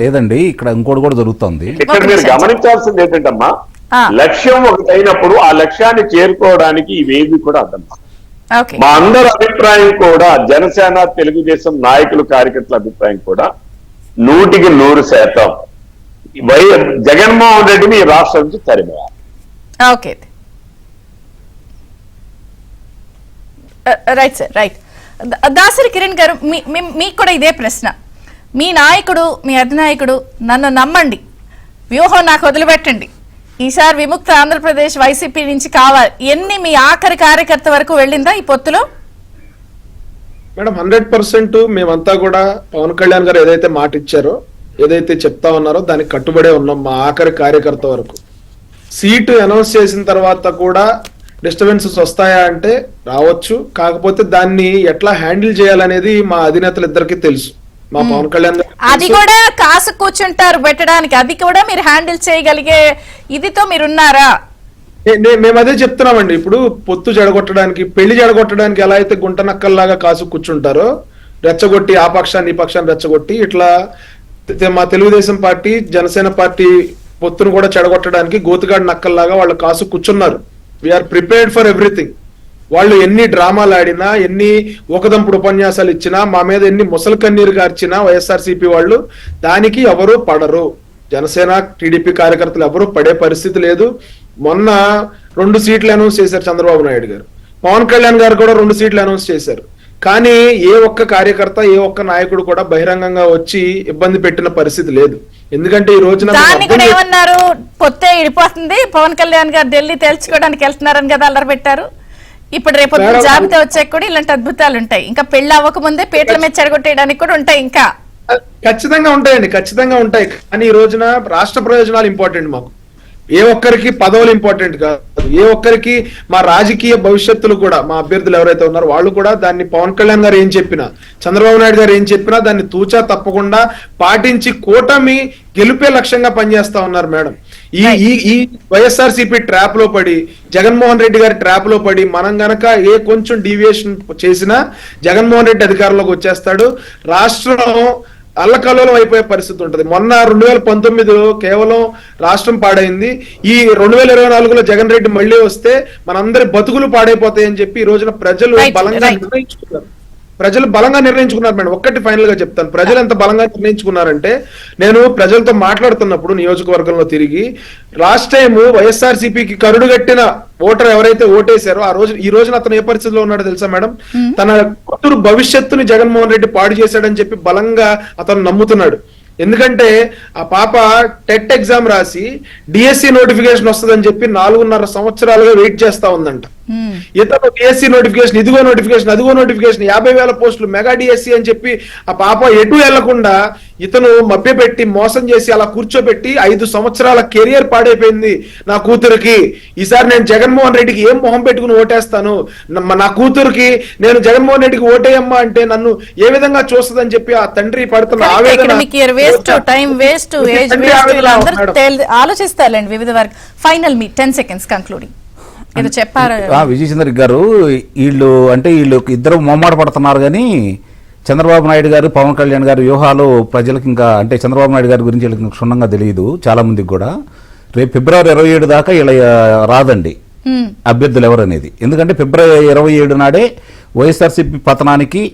లేదండి, ఇక్కడ ఇంకోటి కూడా జరుగుతుంది. ఇక్కడ మీరు గమనించాల్సింది ఏంటంటమ్మా, లక్ష్యం ఒకటి అయినప్పుడు ఆ లక్ష్యాన్ని చేరుకోవడానికి ఇవేవి కూడా అర్థం. ఓకే, మా అందరి అభిప్రాయం కూడా, జనసేన తెలుగుదేశం నాయకులు కార్యకర్తల అభిప్రాయం కూడా 100% జగన్మోహన్ రెడ్డిని ఈ రాష్ట్రం నుంచి తరిమేయాలి. Okay, right sir, right. Dasari Kiran garu, మీకు కూడా ఇదే ప్రశ్న. మీ నాయకుడు, మీ అధినాయకుడు నన్ను నమ్మండి, వ్యూహం నాకు వదిలిపెట్టండి, ఈసారి విముక్త ఆంధ్రప్రదేశ్ వైసీపీ నుంచి కావాలి, ఎన్ని మీ ఆఖరి కార్యకర్త వరకు వెళ్ళిందా ఈ పొత్తులో? మేడం 100% మేమంతా కూడా పవన్ కళ్యాణ్ గారు ఏదైతే మాట ఇచ్చారో, ఏదైతే చెప్తా ఉన్నారో దానికి కట్టుబడే ఉన్నాం. మా ఆఖరి కార్యకర్త వరకు సీటు అనౌన్స్ చేసిన తర్వాత కూడా డిస్టర్బెన్సెస్ వస్తాయా అంటే రావచ్చు. కాకపోతే దాన్ని ఎట్లా హ్యాండిల్ చేయాలనేది మా అధినేతలు ఇద్దరికి తెలుసు. మా పవన్ కళ్యాణ్ అది కూడా కాసు కూర్చుంటారు పెట్టడానికి, అది కూడా మీరు హ్యాండిల్ చేయగలిగే ఇదితో మీరున్నారా? మేము అదే చెప్తున్నామండి. ఇప్పుడు పొత్తు జడగొట్టడానికి, పెళ్లి జడగొట్టడానికి ఎలా అయితే గుంట నక్కల్లాగా కాసు కూర్చుంటారో, రెచ్చగొట్టి ఆ పక్షాన్ని ఈ పక్షాన్ని రెచ్చగొట్టి, ఇట్లా మా తెలుగుదేశం పార్టీ జనసేన పార్టీ పొత్తును కూడా చెడగొట్టడానికి గోతుగాడి నక్కల్లాగా వాళ్ళు కాసు కూర్చున్నారు. We're prepared for everything. వాళ్ళు ఎన్ని డ్రామాలు ఆడినా, ఎన్ని ఒకదంపుడు ఉపన్యాసాలు ఇచ్చినా, మా మీద ఎన్ని ముసలి కన్నీరు గార్చినా వైఎస్ఆర్సీపీ వాళ్ళు దానికి ఎవరు పడరు. జనసేన టీడీపీ కార్యకర్తలు ఎవరు పడే పరిస్థితి లేదు. మొన్న 2 సీట్లు అనౌన్స్ చేశారు చంద్రబాబు నాయుడు గారు, పవన్ కళ్యాణ్ గారు కూడా 2 సీట్లు అనౌన్స్ చేశారు. కానీ ఏ ఒక్క కార్యకర్త, ఏ ఒక్క నాయకుడు కూడా బహిరంగంగా వచ్చి ఇబ్బంది పెట్టిన పరిస్థితి లేదు. ఎందుకంటే ఈ రోజున దాన్ని కూడా ఏమన్నారు, పొత్తే ఇడిపోతుంది, పవన్ కళ్యాణ్ గారు ఢిల్లీ తేల్చుకోవడానికి వెళ్తున్నారని కదా అల్లరి పెట్టారు. ఇప్పుడు రేపు జాబితా వచ్చాక కూడా ఇలాంటి అద్భుతాలు ఉంటాయి. ఇంకా పెళ్లి అవ్వక ముందే పేట్ల మీద చెడగొట్టేయడానికి కూడా ఉంటాయి. ఇంకా ఖచ్చితంగా ఉంటాయండి, ఖచ్చితంగా ఉంటాయి. కానీ ఈ రోజున రాష్ట్ర ప్రయోజనాలు ఇంపార్టెంట్ మాకు. ఏ ఒక్కరికి పదవులు ఇంపార్టెంట్ కాదు. ఏ ఒక్కరికి మా రాజకీయ భవిష్యత్తులు కూడా, మా అభ్యర్థులు ఎవరైతే ఉన్నారో వాళ్ళు కూడా దాన్ని పవన్ కళ్యాణ్ గారు ఏం చెప్పినా, చంద్రబాబు నాయుడు గారు ఏం చెప్పినా దాన్ని తూచా తప్పకుండా పాటించి కూటమి గెలుపే లక్ష్యంగా పనిచేస్తా ఉన్నారు మేడం. ఈ వైఎస్ఆర్సీపీ ట్రాప్ లో పడి, జగన్మోహన్ రెడ్డి గారి ట్రాప్ లో పడి మనం గనక ఏ కొంచెం డీవియేషన్ చేసినా జగన్మోహన్ రెడ్డి అధికారంలోకి వచ్చేస్తాడు. రాష్ట్రం అల్లకల్లోలం అయిపోయే పరిస్థితి ఉంటుంది. మొన్న 2019లో కేవలం రాష్ట్రం పాడైంది. ఈ 2024లో జగన్ రెడ్డి మళ్ళీ వస్తే మనందరి బతుకులు పాడైపోతాయని చెప్పి ఈ రోజున ప్రజలు బలంగా నిర్ణయించుకున్నారు. మేడం. ఒక్కటి ఫైనల్ గా చెప్తాను, ప్రజలు ఎంత బలంగా నిర్ణయించుకున్నారంటే, నేను ప్రజలతో మాట్లాడుతున్నప్పుడు నియోజకవర్గంలో తిరిగి, లాస్ట్ టైం వైఎస్ఆర్సీపీకి కరుడు కట్టిన ఓటర్ ఎవరైతే ఓటేశారో ఈ రోజున అతను ఏ పరిస్థితిలో ఉన్నాడో తెలుసా మేడం? తన కూతురు భవిష్యత్తుని జగన్మోహన్ రెడ్డి పాడు చేశాడని చెప్పి బలంగా అతను నమ్ముతున్నాడు. ఎందుకంటే ఆ పాప టెట్ ఎగ్జామ్ రాసి డిఎస్సి నోటిఫికేషన్ వస్తుందని చెప్పి 4.5 సంవత్సరాలుగా వెయిట్ చేస్తా ఉందంట. ఇతను డిఎస్సి నోటిఫికేషన్, ఇదిగో నోటిఫికేషన్, అదిగో నోటిఫికేషన్, 50,000 పోస్టులు, మెగా డిఎస్సి అని చెప్పి ఆ పాప ఎటు వెళ్లకుండా ఇతను మభ్యపెట్టి మోసం చేసి అలా కూర్చోబెట్టి 5 సంవత్సరాల కెరియర్ పాడైపోయింది నా కూతురికి. ఈసారి నేను జగన్మోహన్ రెడ్డికి ఏం మొహం పెట్టుకుని ఓటేస్తాను, నా కూతురికి నేను జగన్మోహన్ రెడ్డికి ఓటేయమ్మా అంటే నన్ను ఏ విధంగా చూస్తుందని చెప్పి ఆ తండ్రి పడుతున్న ఆవేదన, ఆలోచిస్తారండి వివిధ వర్గ. ఫైనల్ మీ 10 seconds కంక్లూడింగ్ ఏదో చెప్పారు విజయచంద్ర గారు. వీళ్ళు ఇద్దరు మొమ్మాట పడుతున్నారు, కానీ చంద్రబాబు నాయుడు గారు, పవన్ కళ్యాణ్ గారు వ్యూహాలు ప్రజలకు ఇంకా, అంటే చంద్రబాబు నాయుడు గారి గురించి వీళ్ళకి క్షుణ్ణంగా తెలియదు చాలా మందికి కూడా. రేపు ఫిబ్రవరి 27 దాకా ఇలా రాదండి అభ్యర్థులు ఎవరనేది. ఎందుకంటే ఫిబ్రవరి 27 నాడే వైఎస్ఆర్సీపీ పతనానికి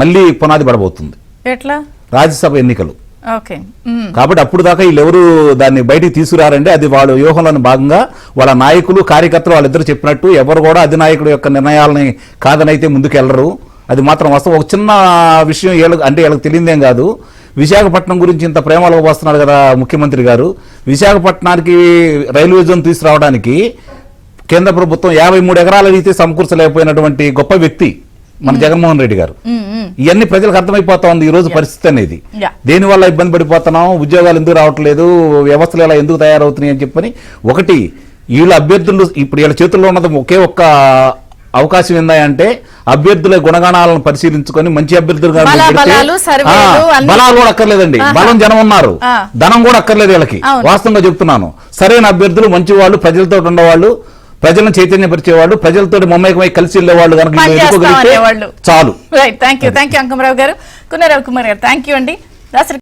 మళ్ళీ పునాది పడబోతుంది, ఎట్లా రాజ్యసభ ఎన్నికలు. ఓకే, కాబట్టి అప్పుడు దాకా వీళ్ళెవరు దాన్ని బయటికి తీసుకురారండి. అది వాళ్ళ వ్యూహంలోని భాగంగా వాళ్ళ నాయకులు, కార్యకర్తలు వాళ్ళిద్దరు చెప్పినట్టు ఎవరు కూడా అధినాయకుడు యొక్క నిర్ణయాలని కాదనైతే ముందుకెళ్లరు. అది మాత్రం వాస్తవం. ఒక చిన్న విషయం వీళ్ళకి తెలియదేం కాదు. విశాఖపట్నం గురించి ఇంత ప్రేమలో వస్తున్నాడు కదా ముఖ్యమంత్రి గారు. విశాఖపట్నానికి రైల్వే జోన్ తీసుకురావడానికి కేంద్ర ప్రభుత్వం 53 ఎకరాలు అడిగితే సమకూర్చలేకపోయినటువంటి గొప్ప వ్యక్తి మన జగన్మోహన్ రెడ్డి గారు. ఇవన్నీ ప్రజలకు అర్థమైపోతా ఉంది ఈ రోజు పరిస్థితి అనేది. దేనివల్ల ఇబ్బంది పడిపోతున్నాం, ఉద్యోగాలు ఎందుకు రావట్లేదు, వ్యవస్థలు ఎలా ఎందుకు తయారవుతున్నాయి అని చెప్పని. ఒకటి, వీళ్ళ అభ్యర్థులు ఇప్పుడు వీళ్ళ చేతుల్లో ఉన్నది ఒకే ఒక్క అవకాశం ఏందంటే అభ్యర్థుల గుణగణాలను పరిశీలించుకొని మంచి అభ్యర్థులుగా బలాలు, సర్వేలు అన్ని- బలాలు కూడా అక్కర్లేదండి, బలం జనం ఉన్నారు, ధనం కూడా అక్కర్లేదు వీళ్ళకి. అవును. వాస్తవంగా చెప్తున్నాను, సరైన అభ్యర్థులు, మంచి వాళ్ళు, ప్రజలతో ఉండేవాళ్ళు, ప్రజలను చైతన్యపరిచేవాళ్ళు, ప్రజలతో మమ్మకమై కలిసి వెళ్ళేవాళ్ళు కనుక పని వీళ్ళు చేస్తాం ఎన్నుకోగలిగితే అనేవాళ్ళు. చాలు. రైట్, థ్యాంక్ యూ అంకమరావు గారు. కున్న రవికుమార్ గారు, థ్యాంక్ యూ అండి. దాసరి